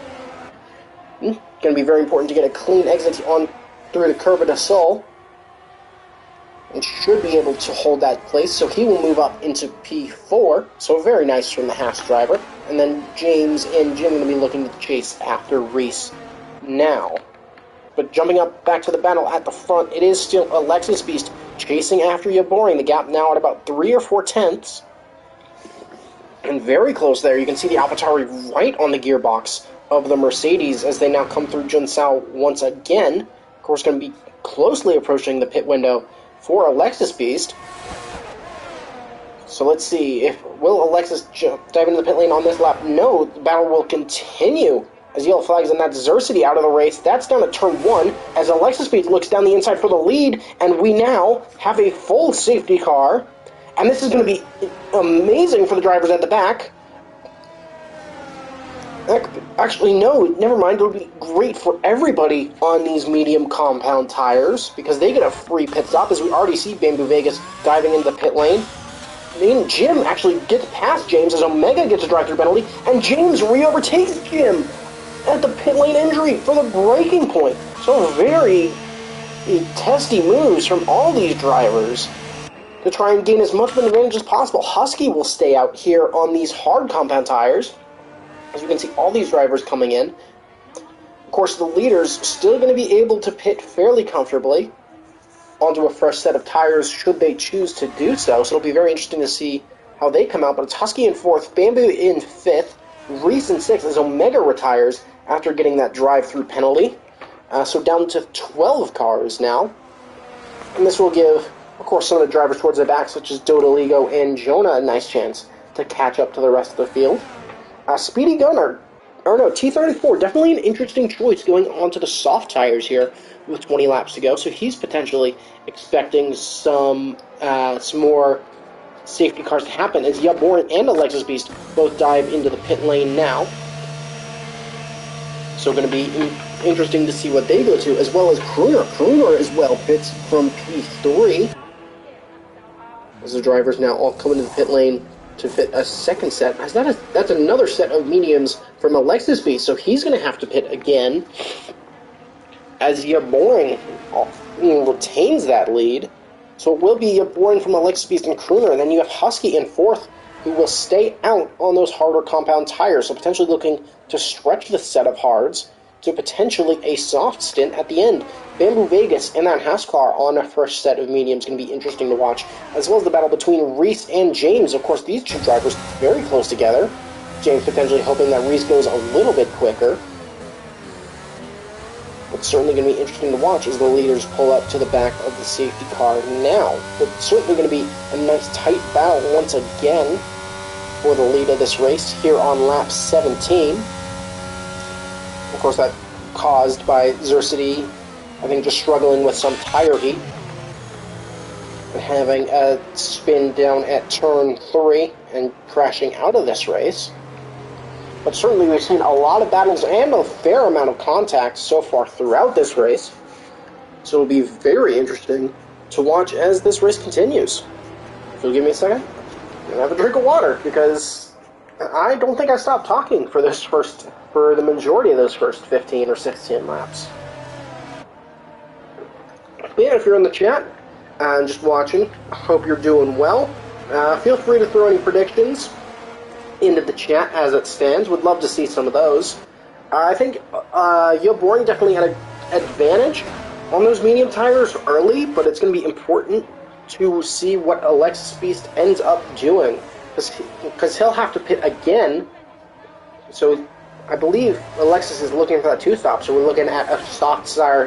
Going to be very important to get a clean exit on through the Curva de Sol, and should be able to hold that place, so he will move up into P4, so very nice from the Haas driver. And then James and Jim going to be looking to chase after Reese now. But jumping up back to the battle at the front, it is still Alexis Beast chasing after you, Boring. The gap now at about 3 or 4/10. And very close there, you can see the AlphaTauri right on the gearbox of the Mercedes as they now come through Jun Sao once again. Of course, going to be closely approaching the pit window for Alexis Beast. So let's see, will Alexis dive into the pit lane on this lap? No, the battle will continue as yellow flags, and that's Xercity out of the race. That's down to turn 1 as Alexis Beast looks down the inside for the lead, and we now have a full safety car And this is going to be amazing for the drivers at the back. Actually, no, never mind. It'll be great for everybody on these medium compound tires because they get a free pit stop, as we already see Bamboo Vegas diving into the pit lane. Then Jim actually gets past James as Omega gets a drive-through penalty, and James re-overtakes Jim at the pit lane entry for the braking point. So very testy moves from all these drivers to try and gain as much of an advantage as possible. Husky will stay out here on these hard compound tires. As you can see, all these drivers coming in. Of course, the leaders still going to be able to pit fairly comfortably onto a fresh set of tires should they choose to do so. So it'll be very interesting to see how they come out. But it's Husky in 4th, Bamboo in 5th, Reese in 6th as Omega retires after getting that drive-through penalty. So down to 12 cars now. And this will give, of course, some of the drivers towards the back, such as Dodoligo and Jonah, a nice chance to catch up to the rest of the field. Speedy Gunner, or no, T34, definitely an interesting choice going onto the soft tires here with 20 laps to go. So he's potentially expecting some more safety cars to happen as Yaborin and Alexis Beast both dive into the pit lane now. So going to be interesting to see what they go to, as well as Crooner. Crooner as well pits from P3. As the drivers now all come into the pit lane to fit a second set. That's another set of mediums from Alexis Beast, so he's going to have to pit again as Yaboring retains that lead. So it will be Yaboring from Alexis Beast and Crooner, and then you have Husky in 4th, who will stay out on those harder compound tires, so potentially looking to stretch the set of hards to potentially a soft stint at the end. Bamboo Vegas and that Haas car on a fresh set of mediums going to be interesting to watch, as well as the battle between Reese and James. Of course, these two drivers very close together. James potentially hoping that Reese goes a little bit quicker. It's certainly going to be interesting to watch as the leaders pull up to the back of the safety car now. But certainly going to be a nice tight battle once again for the lead of this race here on lap 17. Of course, that caused by Xercity, I think, just struggling with some tire heat and having a spin down at turn 3 and crashing out of this race. But certainly we've seen a lot of battles and a fair amount of contact so far throughout this race. So it'll be very interesting to watch as this race continues. If you'll give me a second, I'm going to have a drink of water because I don't think I stopped talking for the majority of those first 15 or 16 laps. But yeah, if you're in the chat and just watching, I hope you're doing well. Feel free to throw any predictions into the chat as it stands. Would love to see some of those. I think Yaboring definitely had an advantage on those medium tires early, but it's going to be important to see what Alexis Beast ends up doing, because he'll have to pit again. So I believe Alexis is looking for that 2-stop, so we're looking at a soft tire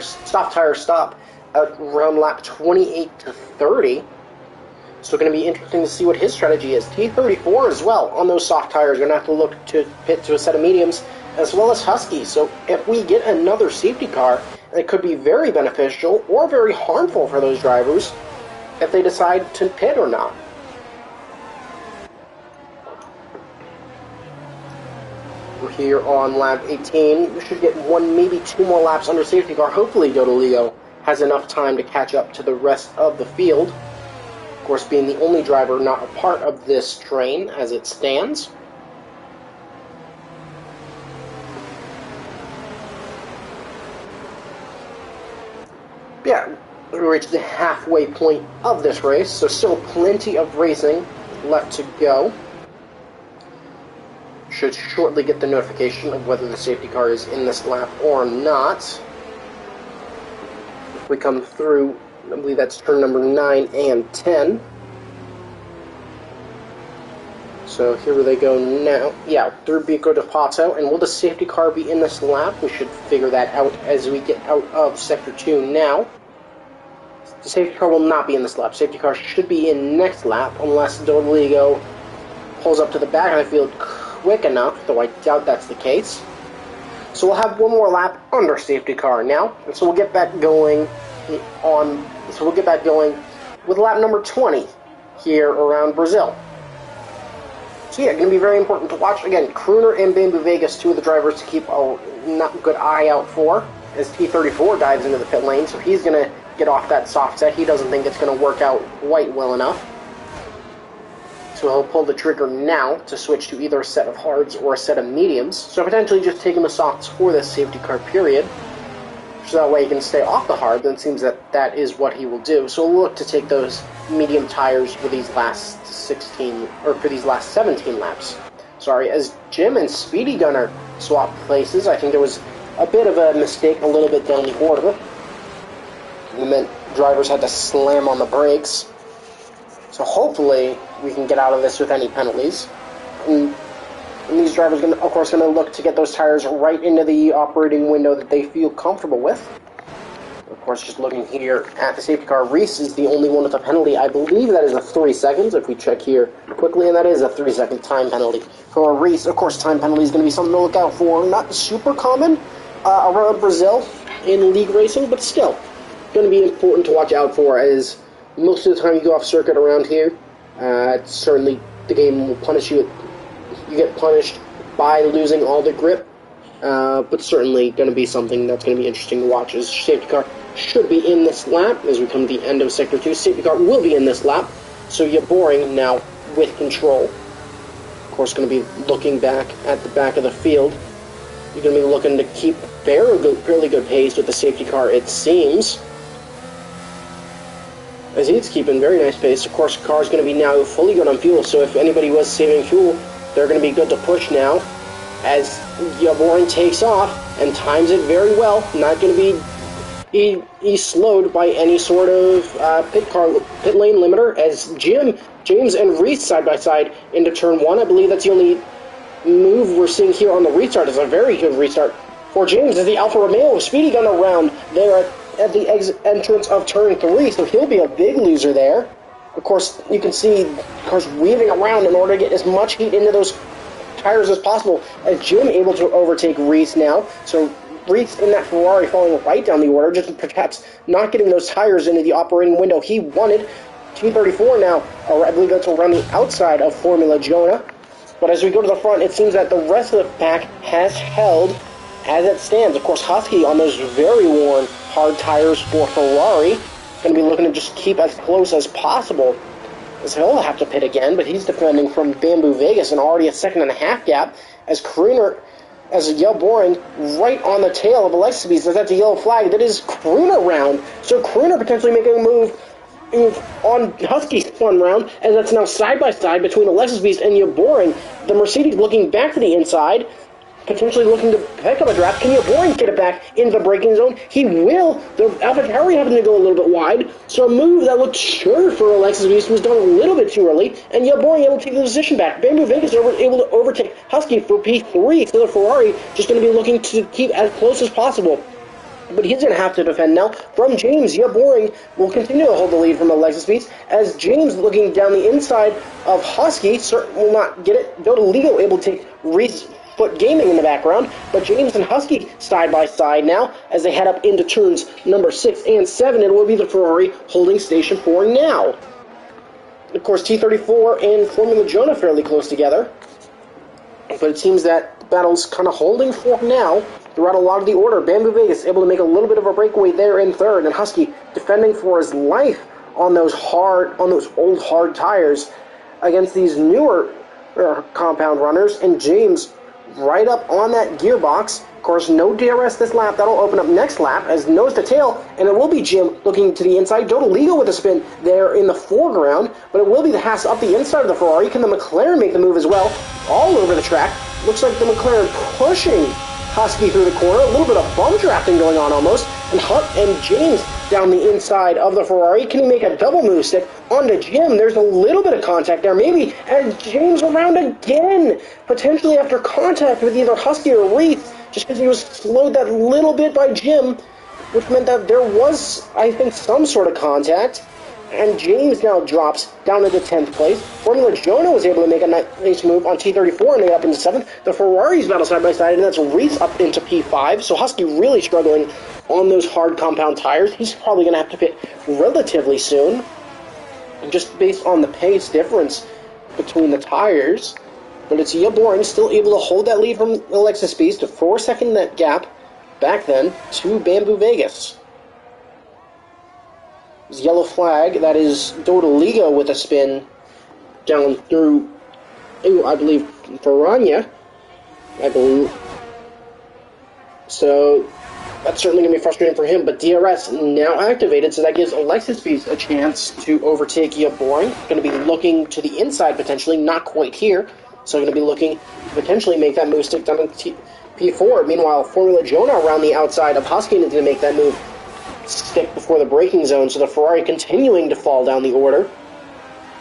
stop around lap 28 to 30. So it's going to be interesting to see what his strategy is. T34 as well on those soft tires. Going to have to look to pit to a set of mediums, as well as Husky. So if we get another safety car, it could be very beneficial or very harmful for those drivers if they decide to pit or not. We're here on lap 18. We should get 1, maybe 2 more laps under safety car. Hopefully Dodolio has enough time to catch up to the rest of the field. Of course, being the only driver not a part of this train as it stands. Yeah, we reached the halfway point of this race, so still plenty of racing left to go. Should shortly get the notification of whether the safety car is in this lap or not. If we come through, I believe that's turn number 9 and 10. So here they go now. Yeah, through Bico de Pato. And will the safety car be in this lap? We should figure that out as we get out of Sector 2 now. The safety car will not be in this lap. Safety car should be in next lap, unless Dodoligo pulls up to the back of the field quick enough, though I doubt that's the case. So we'll have one more lap under safety car now, and so we'll get back going with lap number 20. here around Brazil. So yeah, going to be very important to watch. Again, Crooner and Bamboo Vegas, two of the drivers to keep a not good eye out for, as T34 dives into the pit lane, so he's going to get off that soft set. He doesn't think it's going to work out quite well enough. So he'll pull the trigger now to switch to either a set of hards or a set of mediums. So potentially just taking the softs for this safety car period. So that way he can stay off the hard, then it seems that that is what he will do. So we'll look to take those medium tires for these last 16, or for these last 17 laps. Sorry, as Jim and Speedy Gunner swap places, I think there was a bit of a mistake a little bit down the order. It meant drivers had to slam on the brakes. So hopefully we can get out of this with any penalties. And these drivers are, of course, going to look to get those tires right into the operating window that they feel comfortable with. Of course, just looking here at the safety car, Reese is the only one with a penalty. I believe that is a 3 seconds, if we check here quickly, and that is a 3-second time penalty for Reese. Of course, time penalty is going to be something to look out for. Not super common around Brazil in league racing, but still going to be important to watch out for, as most of the time you go off circuit around here, certainly the game will punish you. You get punished by losing all the grip, but certainly going to be something that's going to be interesting to watch. As safety car should be in this lap as we come to the end of Sector 2. Safety car will be in this lap, so you're boring now with control. Of course, going to be looking back at the back of the field. You're going to be looking to keep fairly good pace with the safety car, it seems, as he's keeping very nice pace. Of course, the car is going to be now fully good on fuel, so if anybody was saving fuel, they're going to be good to push now, as Yaborin takes off and times it very well. Not going to be he's slowed by any sort of pit lane limiter, as James and Reese side by side into turn 1. I believe that's the only move we're seeing here on the restart. It's a very good restart for James, as the Alfa Romeo Speedy Gun around there at the entrance of turn 3, so he'll be a big loser there. Of course, you can see cars weaving around in order to get as much heat into those tires as possible, as Jim able to overtake Reese now. So Reese in that Ferrari falling right down the order, just perhaps not getting those tires into the operating window he wanted. T34 now, I believe that's around the outside of Formula Jonah. But as we go to the front, it seems that the rest of the pack has held as it stands. Of course, Husky on those very worn hard tires for Ferrari, going to be looking to just keep as close as possible, as he'll have to pit again, but he's defending from Bamboo Vegas and already a 1.5-second gap, as Crooner, as a yellow boring right on the tail of Alexis Beast, as that's a yellow flag. That is Crooner round, so Crooner potentially making a move on Husky's fun round, as that's now side-by-side between Alexis Beast and Yaboring. The Mercedes looking back to the inside, potentially looking to pick up a draft. Can Yaboring get it back into the braking zone? He will. The AlphaTauri having to go a little bit wide, so a move that looked sure for Alexis Beast was done a little bit too early, and Yaboring able to take the position back. Bamboo Vegas able to overtake Husky for P3, so the Ferrari just going to be looking to keep as close as possible. But he's going to have to defend now from James. Yaboring will continue to hold the lead from Alexis Beast, as James looking down the inside of Husky will not get it. Dodoligo able to take Reese Foot Gaming in the background, but James and Husky side by side now as they head up into turns number 6 and 7. It will be the Ferrari holding station 4 now. Of course, T34 and Formula Jonah fairly close together, but it seems that the battle's kind of holding for now throughout a lot of the order. Bamboo Vegas able to make a little bit of a breakaway there in third, and Husky defending for his life on those old hard tires against these newer compound runners, and James right up on that gearbox. Of course, no DRS this lap. That'll open up next lap as nose to tail, and it will be Jim looking to the inside. Dodoligo with a spin there in the foreground, but it will be the Haas up the inside of the Ferrari. Can the McLaren make the move as well? All over the track. Looks like the McLaren pushing Husky through the corner. A little bit of bum drafting going on almost. And James down the inside of the Ferrari. Can he make a double move stick onto Jim? There's a little bit of contact there, maybe. And James around again, potentially after contact with either Husky or Reese, just because he was slowed that little bit by Jim, which meant that there was, I think, some sort of contact. And James now drops down into 10th place. Formula Jonah was able to make a nice move on T34 and they up into 7th. The Ferraris battle side by side, and that's Reese up into P5. So Husky really struggling on those hard compound tires. He's probably going to have to pit relatively soon. just based on the pace difference between the tires. But it's Boring still able to hold that lead from Alexis Beast, a 4-second net gap back then to Bamboo Vegas. Yellow flag, that is Dodoligo with a spin down through, I believe, Varanya, I believe. So that's certainly going to be frustrating for him, but DRS now activated, so that gives Alexis Beast a chance to overtake Boring. Going to be looking to the inside potentially, not quite here, so going to be looking to potentially make that move stick down to P4. Meanwhile, Formula Jonah around the outside of Husky is going to make that move stick before the braking zone, so the Ferrari continuing to fall down the order.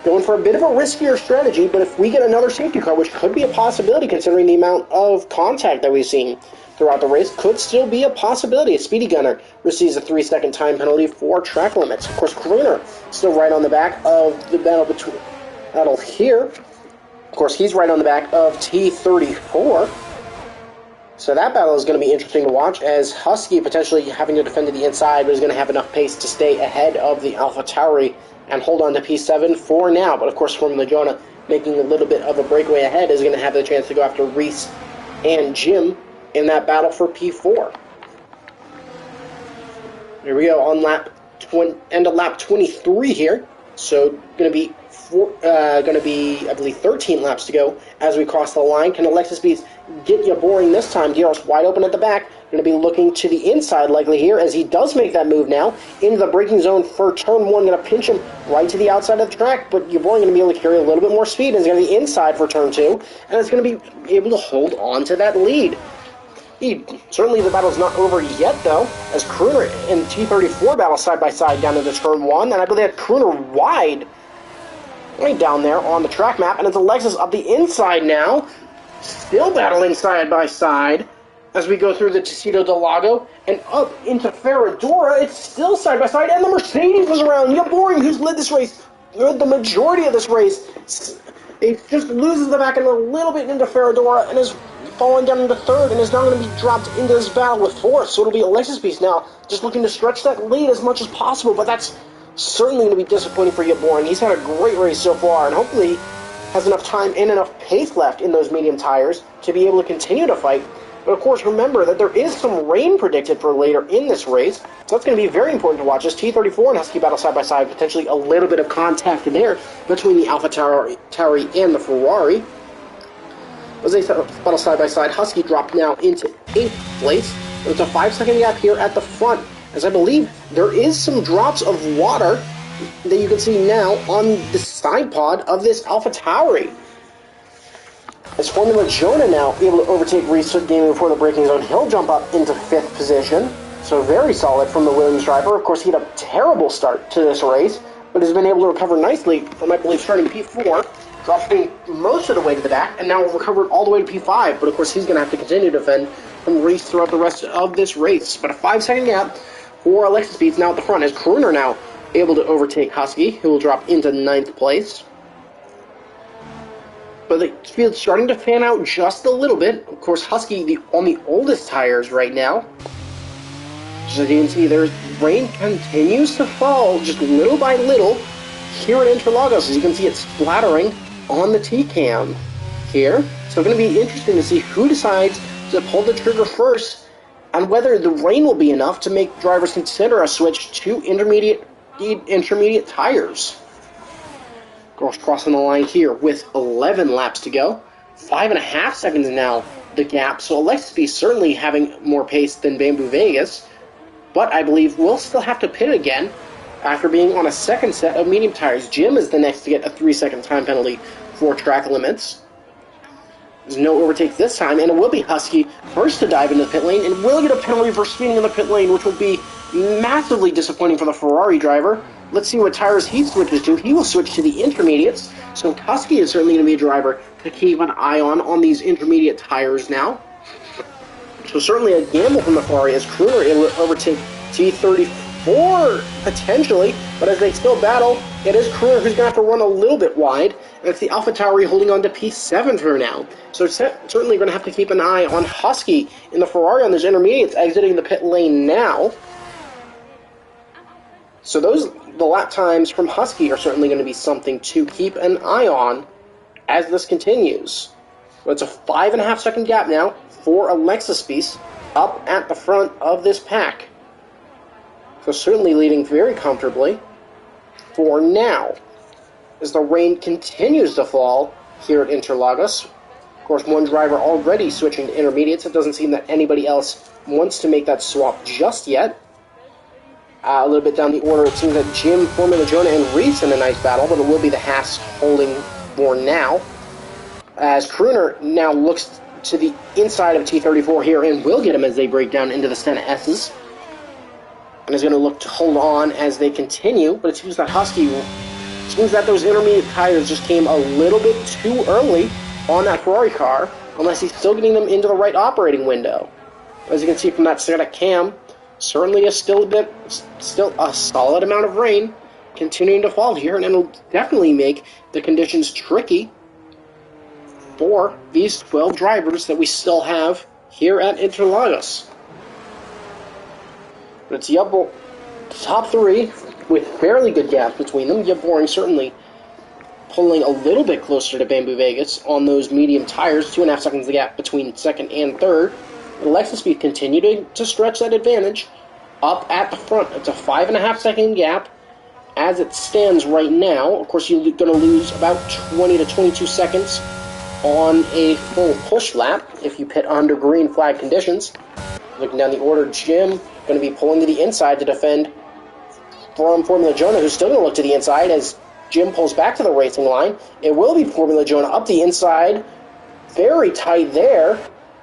Going for a bit of a riskier strategy, but if we get another safety car, which could be a possibility considering the amount of contact that we've seen throughout the race, could still be a possibility. A Speedy Gunner receives a 3-second time penalty for track limits. Of course, Gruner still right on the back of the battle here. Of course, he's right on the back of T34. So that battle is going to be interesting to watch, as Husky potentially having to defend to the inside, but is going to have enough pace to stay ahead of the AlphaTauri and hold on to P7 for now. But of course, Formula Jonah making a little bit of a breakaway ahead is going to have the chance to go after Reese and Jim in that battle for P4. Here we go on end of lap 23 here. So going to be I believe 13 laps to go as we cross the line. Can Alexis Beast get Boring this time? DRS wide open at the back. Going to be looking to the inside likely here as he does make that move now into the braking zone for turn 1. Going to pinch him right to the outside of the track, but Boring going to be able to carry a little bit more speed and is going to be inside for turn 2, and it's going to be able to hold on to that lead. Certainly the battle's not over yet, though, as Kruner and T34 battle side by side down into turn 1, and I believe that Kruner wide right down there on the track map, and it's Alexis up the inside now, still battling side by side as we go through the Tecito del Lago and up into Ferradura. It's still side by side, and the Mercedes is around. Boring, who's led this race, the majority of this race, it just loses the back end a little bit into Ferradura and is falling down into third and is now going to be dropped into this battle with fourth. So it'll be Alexis Beast now just looking to stretch that lead as much as possible, but that's certainly going to be disappointing for Boring. He's had a great race so far, and hopefully has enough time and enough pace left in those medium tires to be able to continue to fight. But of course, remember that there is some rain predicted for later in this race, so that's going to be very important to watch as T34 and Husky battle side by side, potentially a little bit of contact there between the AlphaTauri and the Ferrari. As they battle side by side, Husky dropped now into 8th place. There's a 5-second gap here at the front, as I believe there is some drops of water that you can see now on the side pod of this AlphaTauri. As Formula Jonah now able to overtake Reese Gaming before the braking zone, he'll jump up into 5th position. So very solid from the Williams driver. Of course, he had a terrible start to this race, but has been able to recover nicely from, I believe, starting P4, dropping most of the way to the back, and now recovered all the way to P5. But of course, he's going to have to continue to defend from Reese throughout the rest of this race. But a 5-second gap for Alexis Beast now at the front, as Kruner now able to overtake Husky, who will drop into 9th place. But the field's starting to fan out just a little bit. Of course, Husky on the oldest tires right now. So as you can see, there's rain continues to fall just little by little here at Interlagos. As you can see, it's splattering on the T-cam here. So it's going to be interesting to see who decides to pull the trigger first and whether the rain will be enough to make drivers consider a switch to intermediate tires. Girls crossing the line here with 11 laps to go. 5.5 seconds now, the gap. So Alexis Beast certainly having more pace than Bamboo Vegas, but I believe we'll still have to pit again after being on a second set of medium tires. Jim is the next to get a 3-second time penalty for track limits. There's no overtake this time, and it will be Husky first to dive into the pit lane, and will get a penalty for speeding in the pit lane, which will be massively disappointing for the Ferrari driver. Let's see what tires he switches to. He will switch to the intermediates, so Husky is certainly going to be a driver to keep an eye on these intermediate tires now. So certainly a gamble from the Ferrari as Kruner able to overtake T34 potentially, but as they still battle, it is Kruner who's going to have to run a little bit wide, and it's the AlphaTauri holding on to P7 for now. So it's certainly going to have to keep an eye on Husky in the Ferrari on those intermediates exiting the pit lane now. So the lap times from Husky are certainly going to be something to keep an eye on as this continues. So it's a 5.5 second gap now for Alexis Beast up at the front of this pack. So certainly leading very comfortably for now. As the rain continues to fall here at Interlagos. Of course, one driver already switching to intermediates. It doesn't seem that anybody else wants to make that swap just yet. A little bit down the order, it seems that Jim, Formula Jonah, and Reese in a nice battle, but it will be the Haas holding for now. As Crooner now looks to the inside of T34 here and will get him as they break down into the Senna S's. And is going to look to hold on as they continue, but it seems that Husky... Seems that those intermediate tires just came a little bit too early on that Ferrari car, unless he's still getting them into the right operating window. As you can see from that static cam, certainly is still a solid amount of rain continuing to fall here, and it'll definitely make the conditions tricky for these 12 drivers that we still have here at Interlagos. But it's the top three with fairly good gaps between them. Yep, Boring certainly pulling a little bit closer to Bamboo Vegas on those medium tires. 2.5 seconds the gap between second and third. But Alexis Speed continuing to stretch that advantage up at the front. It's a 5.5 second gap as it stands right now. Of course, you're going to lose about 20 to 22 seconds on a full push lap if you pit under green flag conditions. Looking down the order, Jim going to be pulling to the inside to defend from Formula Jonah, who's still going to look to the inside as Jim pulls back to the racing line. It will be Formula Jonah up the inside. Very tight there,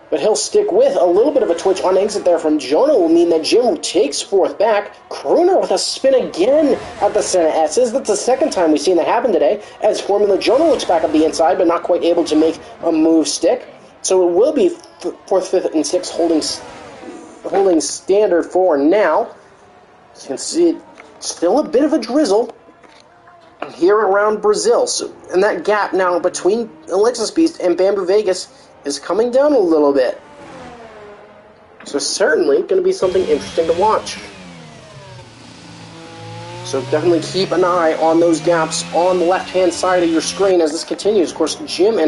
but he'll stick with a little bit of a twitch on exit there from Jonah will mean that Jim takes fourth back. Crooner with a spin again at the Senna S's. That's the second time we've seen that happen today, as Formula Jonah looks back up the inside, but not quite able to make a move stick. So it will be fourth, fifth, and sixth holding standard for now. As you can see, still a bit of a drizzle here around Brazil. So, and that gap now between Alexis Beast and Bamboo Vegas is coming down a little bit. So certainly going to be something interesting to watch. So definitely keep an eye on those gaps on the left-hand side of your screen as this continues. Of course, Jim,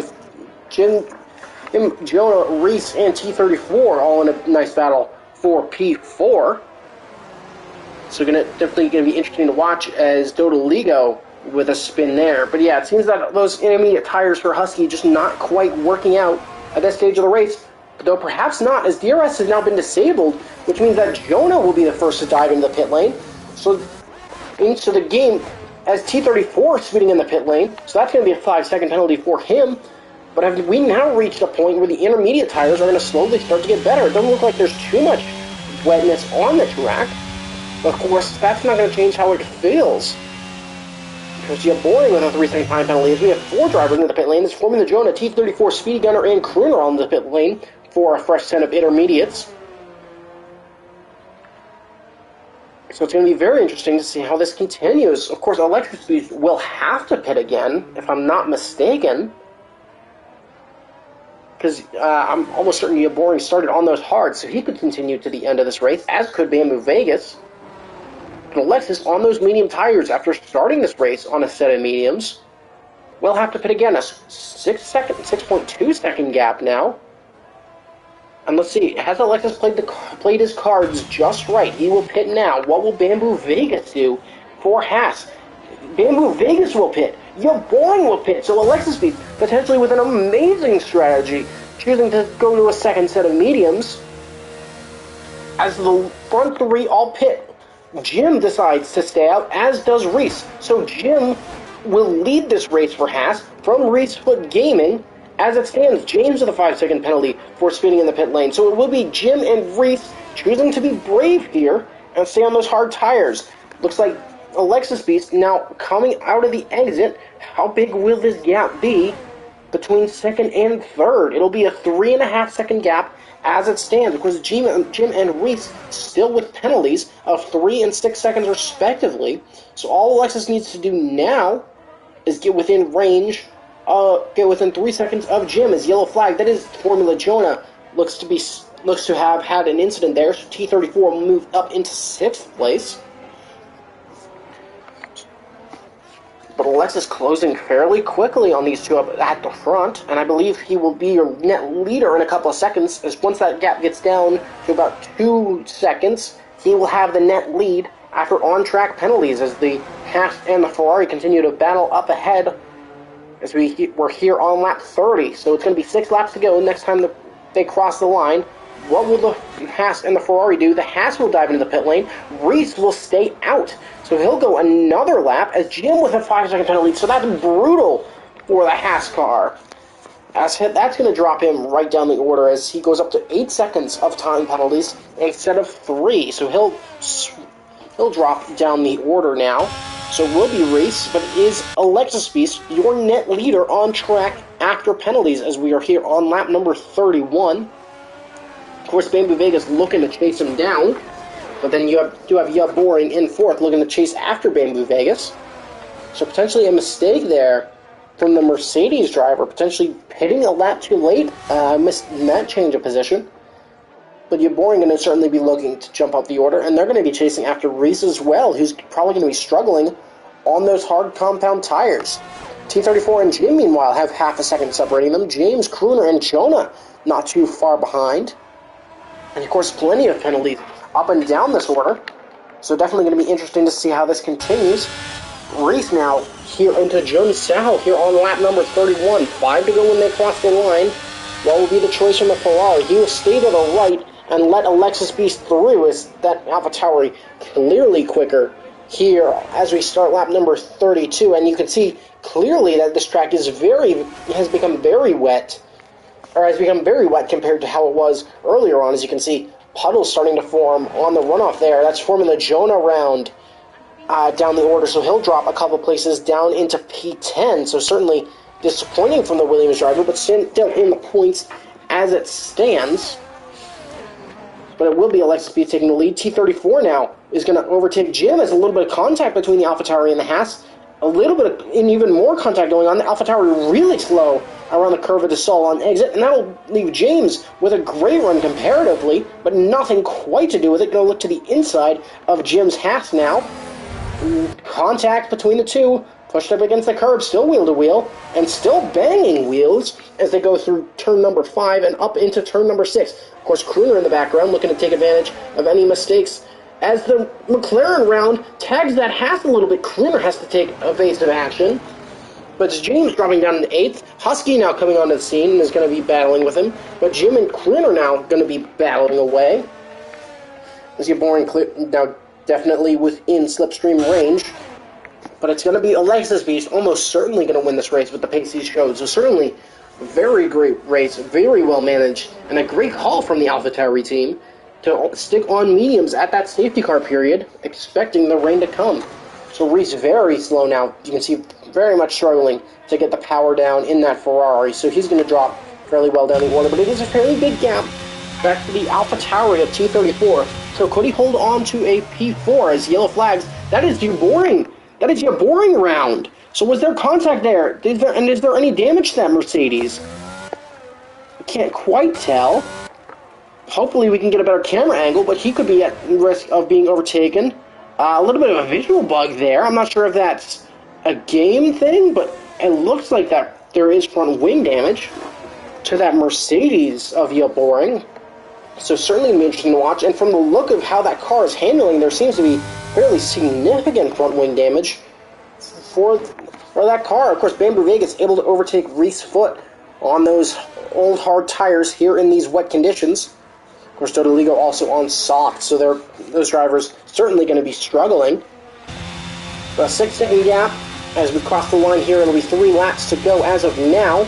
Jonah, Reese, and T34 all in a nice battle for P4. So definitely going to be interesting to watch as Dodoligo with a spin there. But yeah, it seems that those intermediate tires for Husky just not quite working out at this stage of the race. Though perhaps not, as DRS has now been disabled, which means that Jonah will be the first to dive into the pit lane. So into the game as T34 speeding in the pit lane. So that's going to be a 5-second penalty for him. But have we now reached a point where the intermediate tires are going to slowly start to get better? It doesn't look like there's too much wetness on the track. But of course, that's not going to change how it feels. Because you have Boring with a 3-second time penalty. As we have 4 drivers in the pit lane. It's Formula Jonah, T34, Speedy Gunner, and Crooner on the pit lane for a fresh set of intermediates. So it's going to be very interesting to see how this continues. Of course, Alexis Speed will have to pit again, if I'm not mistaken. Because I'm almost certain Boring started on those hards, so he could continue to the end of this race, as could Bamboo Vegas. And Alexis, on those medium tires, after starting this race on a set of mediums, will have to pit again. A 6.2 second gap now. And let's see, has Alexis played his cards just right? He will pit now. What will Bamboo Vegas do for Haas? Bamboo Vegas will pit. Boring will pit. So Alexis Speed, potentially with an amazing strategy, choosing to go to a second set of mediums. As the front 3 all pit, Jim decides to stay out, as does Reese. So Jim will lead this race for Haas from Reesefoot Gaming. As it stands, James with a 5-second penalty for speeding in the pit lane. So it will be Jim and Reese choosing to be brave here and stay on those hard tires. Looks like Alexis Beast now coming out of the exit. How big will this gap be between second and third? It'll be a 3.5 second gap as it stands, because Jim and Reese still with penalties of 3 and 6 seconds respectively. So all Alexis needs to do now is get within range, get within 3 seconds of Jim. As yellow flag, that is Formula Jonah, looks to have had an incident there. So T34 will move up into 6th place. But Alexis closing fairly quickly on these two up at the front, and I believe he will be your net leader in a couple of seconds, as once that gap gets down to about 2 seconds, he will have the net lead after on-track penalties as the Haas and the Ferrari continue to battle up ahead as we're here on lap 30. So it's going to be 6 laps to go next time they cross the line. What will the Haas and the Ferrari do? The Haas will dive into the pit lane. Reese will stay out. So he'll go another lap as Jim with a 5-second penalty. So that's brutal for the Haas car. That's going to drop him right down the order as he goes up to 8 seconds of time penalties instead of 3. So he'll drop down the order now. So it will be Reese, but it is Alexis Beast, your net leader on track after penalties as we are here on lap number 31. Of course, Bamboo Vegas looking to chase him down, but then you do have Yub Boring in fourth looking to chase after Bamboo Vegas. So potentially a mistake there from the Mercedes driver, potentially hitting a lap too late, missed that change of position. But Yub Boring going to certainly be looking to jump up the order, and they're going to be chasing after Reese as well, who's probably going to be struggling on those hard compound tires. T34 and Jim, meanwhile, have half a second separating them. James, Crooner, and Jonah not too far behind. And, of course, plenty of penalties up and down this order. So definitely going to be interesting to see how this continues. Reese now here into Jones Sao here on lap number 31. 5 to go when they cross the line. What will be the choice from the Ferrari? He will stay to the right and let Alexis Beast through as that AlphaTauri clearly quicker here as we start lap number 32. And you can see clearly that this track has become very wet. Or has become very wet compared to how it was earlier on. As you can see, puddles starting to form on the runoff there. That's forming the Jonah round down the order, so he'll drop a couple places down into P10. So certainly disappointing from the Williams driver, but still in the points as it stands. But it will be Alexis Beast taking the lead. T34 now is going to overtake Jim. There's a little bit of contact between the AlphaTauri and the Haas. A little bit and even more contact going on. The AlphaTauri really slow around the curve of the Sol on exit, and that'll leave James with a great run comparatively, but nothing quite to do with it. Going to look to the inside of Jim's Haas now. Contact between the two, pushed up against the curb, still wheel to wheel, and still banging wheels as they go through turn number 5 and up into turn number 6. Of course, Crooner in the background looking to take advantage of any mistakes. As the McLaren round tags that Haas a little bit, Crooner has to take evasive action. But it's James dropping down in 8th. Husky now coming onto the scene and is going to be battling with him. But Jim and Crooner now going to be battling away. As you're boring now definitely within slipstream range. But it's going to be Alexis Beast almost certainly going to win this race with the pace he showed. So certainly very great race, very well managed, and a great call from the AlphaTauri team to stick on mediums at that safety car period, expecting the rain to come. So Reese very slow now. You can see very much struggling to get the power down in that Ferrari. So he's going to drop fairly well down the order. But it is a fairly big gap back to the AlphaTauri of T34. So could he hold on to a P4 as yellow flags? That is your boring. That is your boring round. So was there contact there? Is there any damage to that Mercedes? I can't quite tell. Hopefully we can get a better camera angle, but he could be at risk of being overtaken. A little bit of a visual bug there. I'm not sure if that's a game thing, but it looks like that there is front wing damage to that Mercedes of Yellow Boring. So certainly going to be interesting to watch. And from the look of how that car is handling, there seems to be fairly significant front wing damage for that car. Of course, Bamboo Vegas able to overtake Reese Foot on those old hard tires here in these wet conditions. Of course, Dodoligo also on soft, so those drivers certainly going to be struggling. A 6-second gap as we cross the line here. It'll be 3 laps to go as of now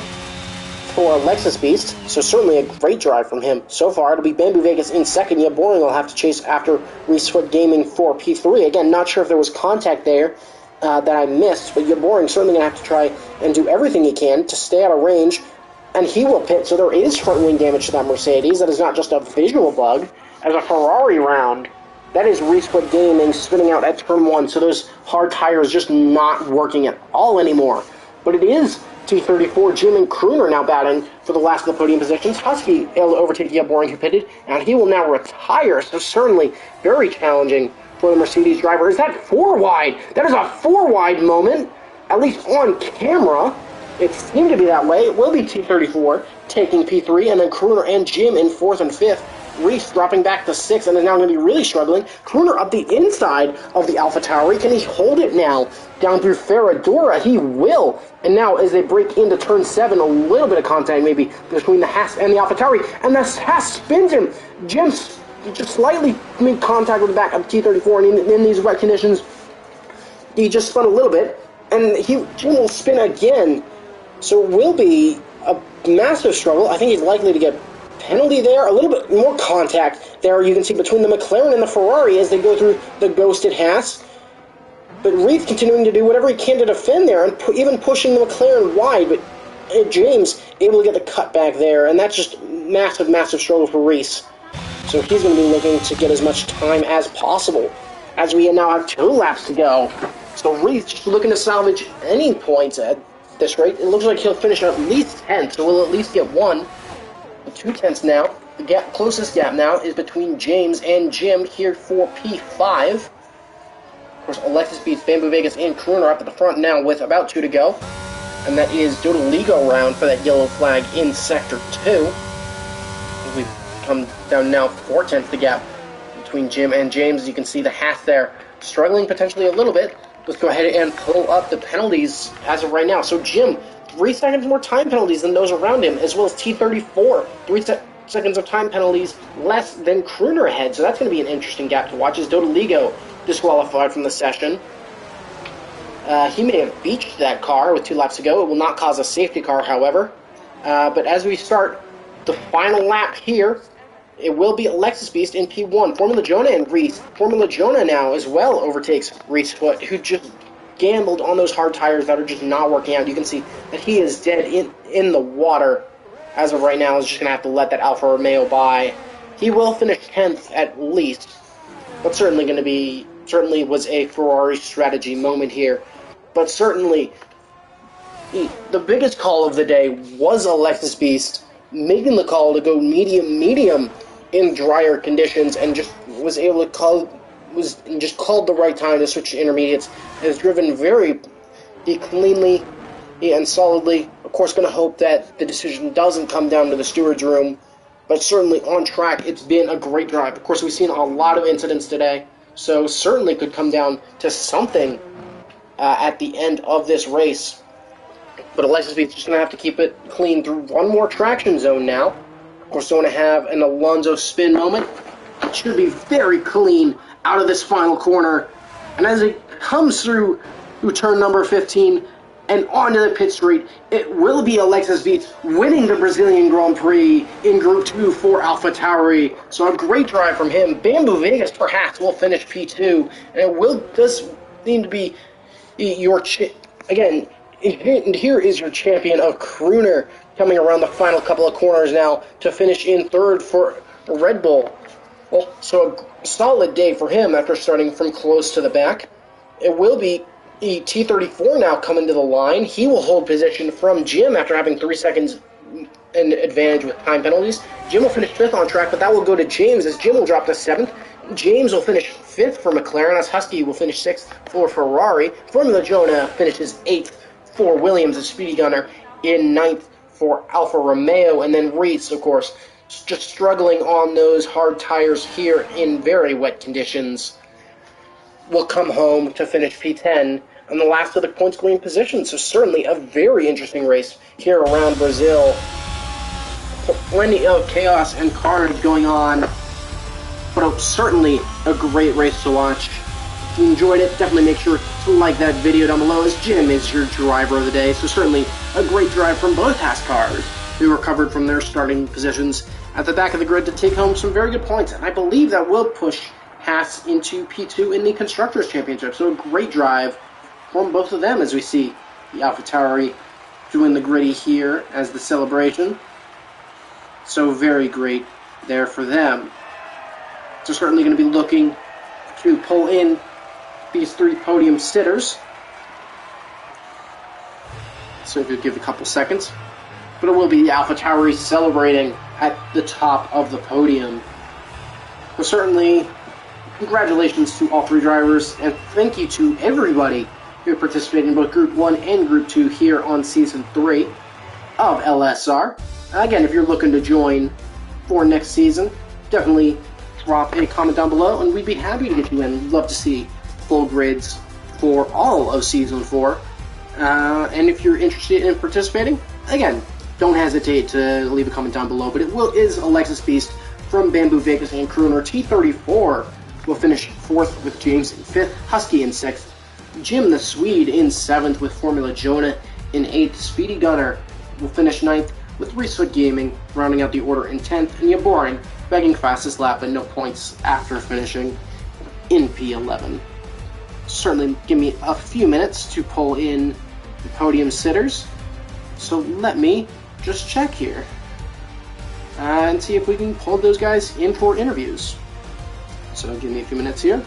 for Alexis Beast. So certainly a great drive from him so far. It'll be Bamboo Vegas in second. Yeah, Boring will have to chase after Reese Foot Gaming for P3. Again, not sure if there was contact there that I missed, but Boring certainly going to have to try and do everything he can to stay out of range. And he will pit, so there is front wing damage to that Mercedes. That is not just a visual bug. As a Ferrari round, that is Reese Foot Gaming spinning out at turn 1, so those hard tires just not working at all anymore. But it is T34, Jim and Crooner now batting for the last of the podium positions. Husky able to overtake Yeb Boring, who pitted, and he will now retire, so certainly very challenging for the Mercedes driver. Is that 4 wide? That is a 4 wide moment at least on camera, it seemed to be that way. It will be T34 taking P3, and then Crooner and Jim in 4th and 5th. Reese dropping back to 6th, and is now going to be really struggling. Crooner up the inside of the Alpha Tauri. Can he hold it now down through Ferradura? He will. And now as they break into turn 7, a little bit of contact maybe between the Haas and the Alpha Tauri, and the Haas spins him. Jim just slightly made contact with the back of T34, and in these wet conditions, he just spun a little bit, and Jim will spin again. So it will be a massive struggle. I think he's likely to get penalty there, a little bit more contact there you can see between the McLaren and the Ferrari as they go through the ghosted Haas. But Reith continuing to do whatever he can to defend there, and even pushing the McLaren wide, but James able to get the cut back there, and that's just massive, massive struggle for Reese. So he's going to be looking to get as much time as possible, as we now have 2 laps to go. So Reith just looking to salvage any points at this rate. It looks like he'll finish at least 10th, so we'll at least get 1. 2 tenths now. The closest gap now is between James and Jim here for P5. Of course, Alexis beats Bamboo Vegas and Crooner up at the front now with about 2 to go. And that is Dodoligo round for that yellow flag in Sector 2. We've come down now 4 tenths the gap between Jim and James. As you can see the Haas there struggling potentially a little bit. Let's go ahead and pull up the penalties as of right now. So Jim, 3 seconds more time penalties than those around him, as well as T34, 3 seconds of time penalties less than Crooner ahead. So that's going to be an interesting gap to watch as Dodoligo disqualified from the session. He may have beached that car with 2 laps to go. It will not cause a safety car, however. But as we start the final lap here, it will be Alexis Beast in P1. Formula Jonah and Reese. Formula Jonah now as well overtakes Reese Foot, who just gambled on those hard tires that are just not working out. You can see that he is dead in the water as of right now. Is just going to have to let that Alfa Romeo by. He will finish 10th at least, but certainly was a Ferrari strategy moment here. But certainly, the biggest call of the day was Alexis Beast making the call to go medium in drier conditions, and just was able to called the right time to switch to intermediates. Has driven very cleanly and solidly. Of course, going to hope that the decision doesn't come down to the steward's room, but certainly on track, it's been a great drive. Of course, we've seen a lot of incidents today, so certainly could come down to something at the end of this race. But Alexis Beats just going to have to keep it clean through one more traction zone now. Of course, don't want to have an Alonso spin moment. It should be very clean out of this final corner. And as it comes through turn number 15 and onto the pit straight, it will be Alexis Beats winning the Brazilian Grand Prix in Group 2 for Alpha Tauri. So a great drive from him. Bamboo Vegas perhaps will finish P2, and it does seem to be your again. And here is your champion of Crooner coming around the final couple of corners now to finish in 3rd for Red Bull. Well, so a solid day for him after starting from close to the back. It will be T34 now coming to the line. He will hold position from Jim after having 3 seconds in advantage with time penalties. Jim will finish 5th on track, but that will go to James as Jim will drop to 7th. James will finish 5th for McLaren as Husky will finish 6th for Ferrari. Formula Jonah finishes 8th for Williams, a Speedy Gunner, in 9th for Alfa Romeo, and then Reese, of course, just struggling on those hard tires here in very wet conditions, will come home to finish P10 and the last of the points green position. So certainly a very interesting race here around Brazil. Plenty of chaos and carnage going on, but certainly a great race to watch. If you enjoyed it, definitely make sure to like that video down below, as Jim is your driver of the day. So certainly a great drive from both Haas cars, who recovered from their starting positions at the back of the grid to take home some very good points. And I believe that will push Haas into P2 in the Constructors' Championship. So a great drive from both of them, as we see the AlphaTauri doing the gritty here as the celebration. So very great there for them. So certainly going to be looking to pull in these 3 podium sitters. So if you give a couple seconds. But it will be the AlphaTauri celebrating at the top of the podium. So certainly, congratulations to all 3 drivers, and thank you to everybody who participated in both Group 1 and Group 2 here on Season 3 of LSR. Again, if you're looking to join for next season, definitely drop a comment down below, and we'd be happy to get you in. We'd love to see full grids for all of Season 4. And if you're interested in participating, again, don't hesitate to leave a comment down below. But it is Alexis Beast from Bamboo Vegas and Crooner. T34 will finish 4th with James in 5th, Husky in 6th, Jim the Swede in 7th with Formula Jonah in 8th, Speedy Gunner will finish 9th with Reesefoot Gaming rounding out the order in 10th, and Yaboring begging fastest lap and no points after finishing in P11. Certainly give me a few minutes to pull in the podium sitters, so let me just check here and see if we can pull those guys in for interviews. So give me a few minutes here.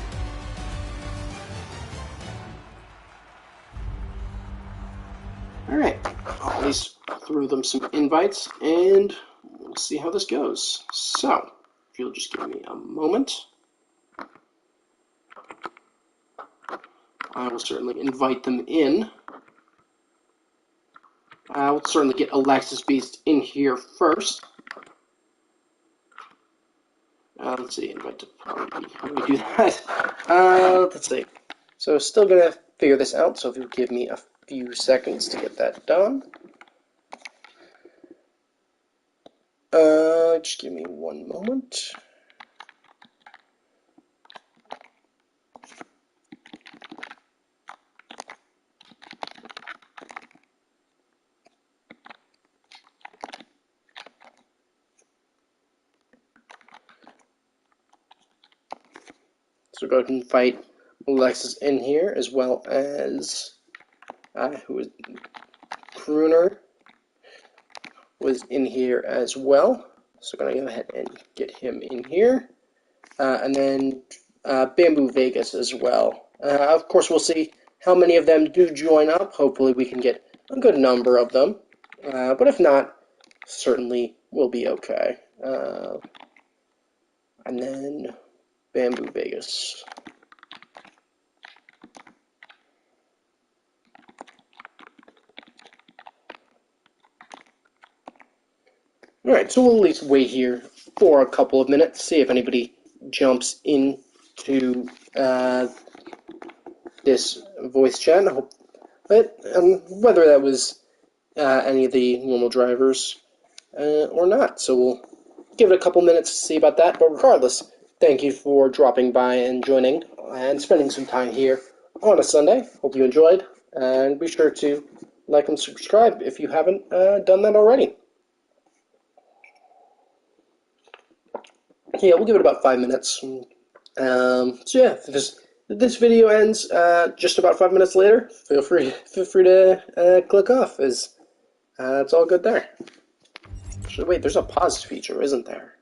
Alright, I'll at least throw them some invites and we'll see how this goes. So, if you'll just give me a moment, I will certainly invite them in. We'll certainly get Alexis Beast in here first. Let's see, invite to party. How do we do that? Let's see. So, still gonna figure this out, so if you'll give me a few seconds to get that done. Just give me one moment. So go ahead and invite Alexis in here, as well as who is Crooner was in here as well. So I'm gonna go ahead and get him in here, and then Bamboo Vegas as well. Of course, we'll see how many of them do join up. Hopefully, we can get a good number of them. But if not, certainly we'll be okay. And then Bamboo Vegas. Alright, so we'll at least wait here for a couple of minutes, see if anybody jumps into this voice chat. But whether that was any of the normal drivers or not. So we'll give it a couple minutes to see about that. But regardless, thank you for dropping by and joining and spending some time here on a Sunday. Hope you enjoyed. And be sure to like and subscribe if you haven't done that already. Yeah, we'll give it about 5 minutes. So yeah, if this video ends just about 5 minutes later, feel free to click off, as it's all good there. Actually, wait, there's a pause feature, isn't there?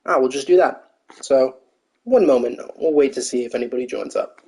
We'll just do that. So, one moment, we'll wait to see if anybody joins up.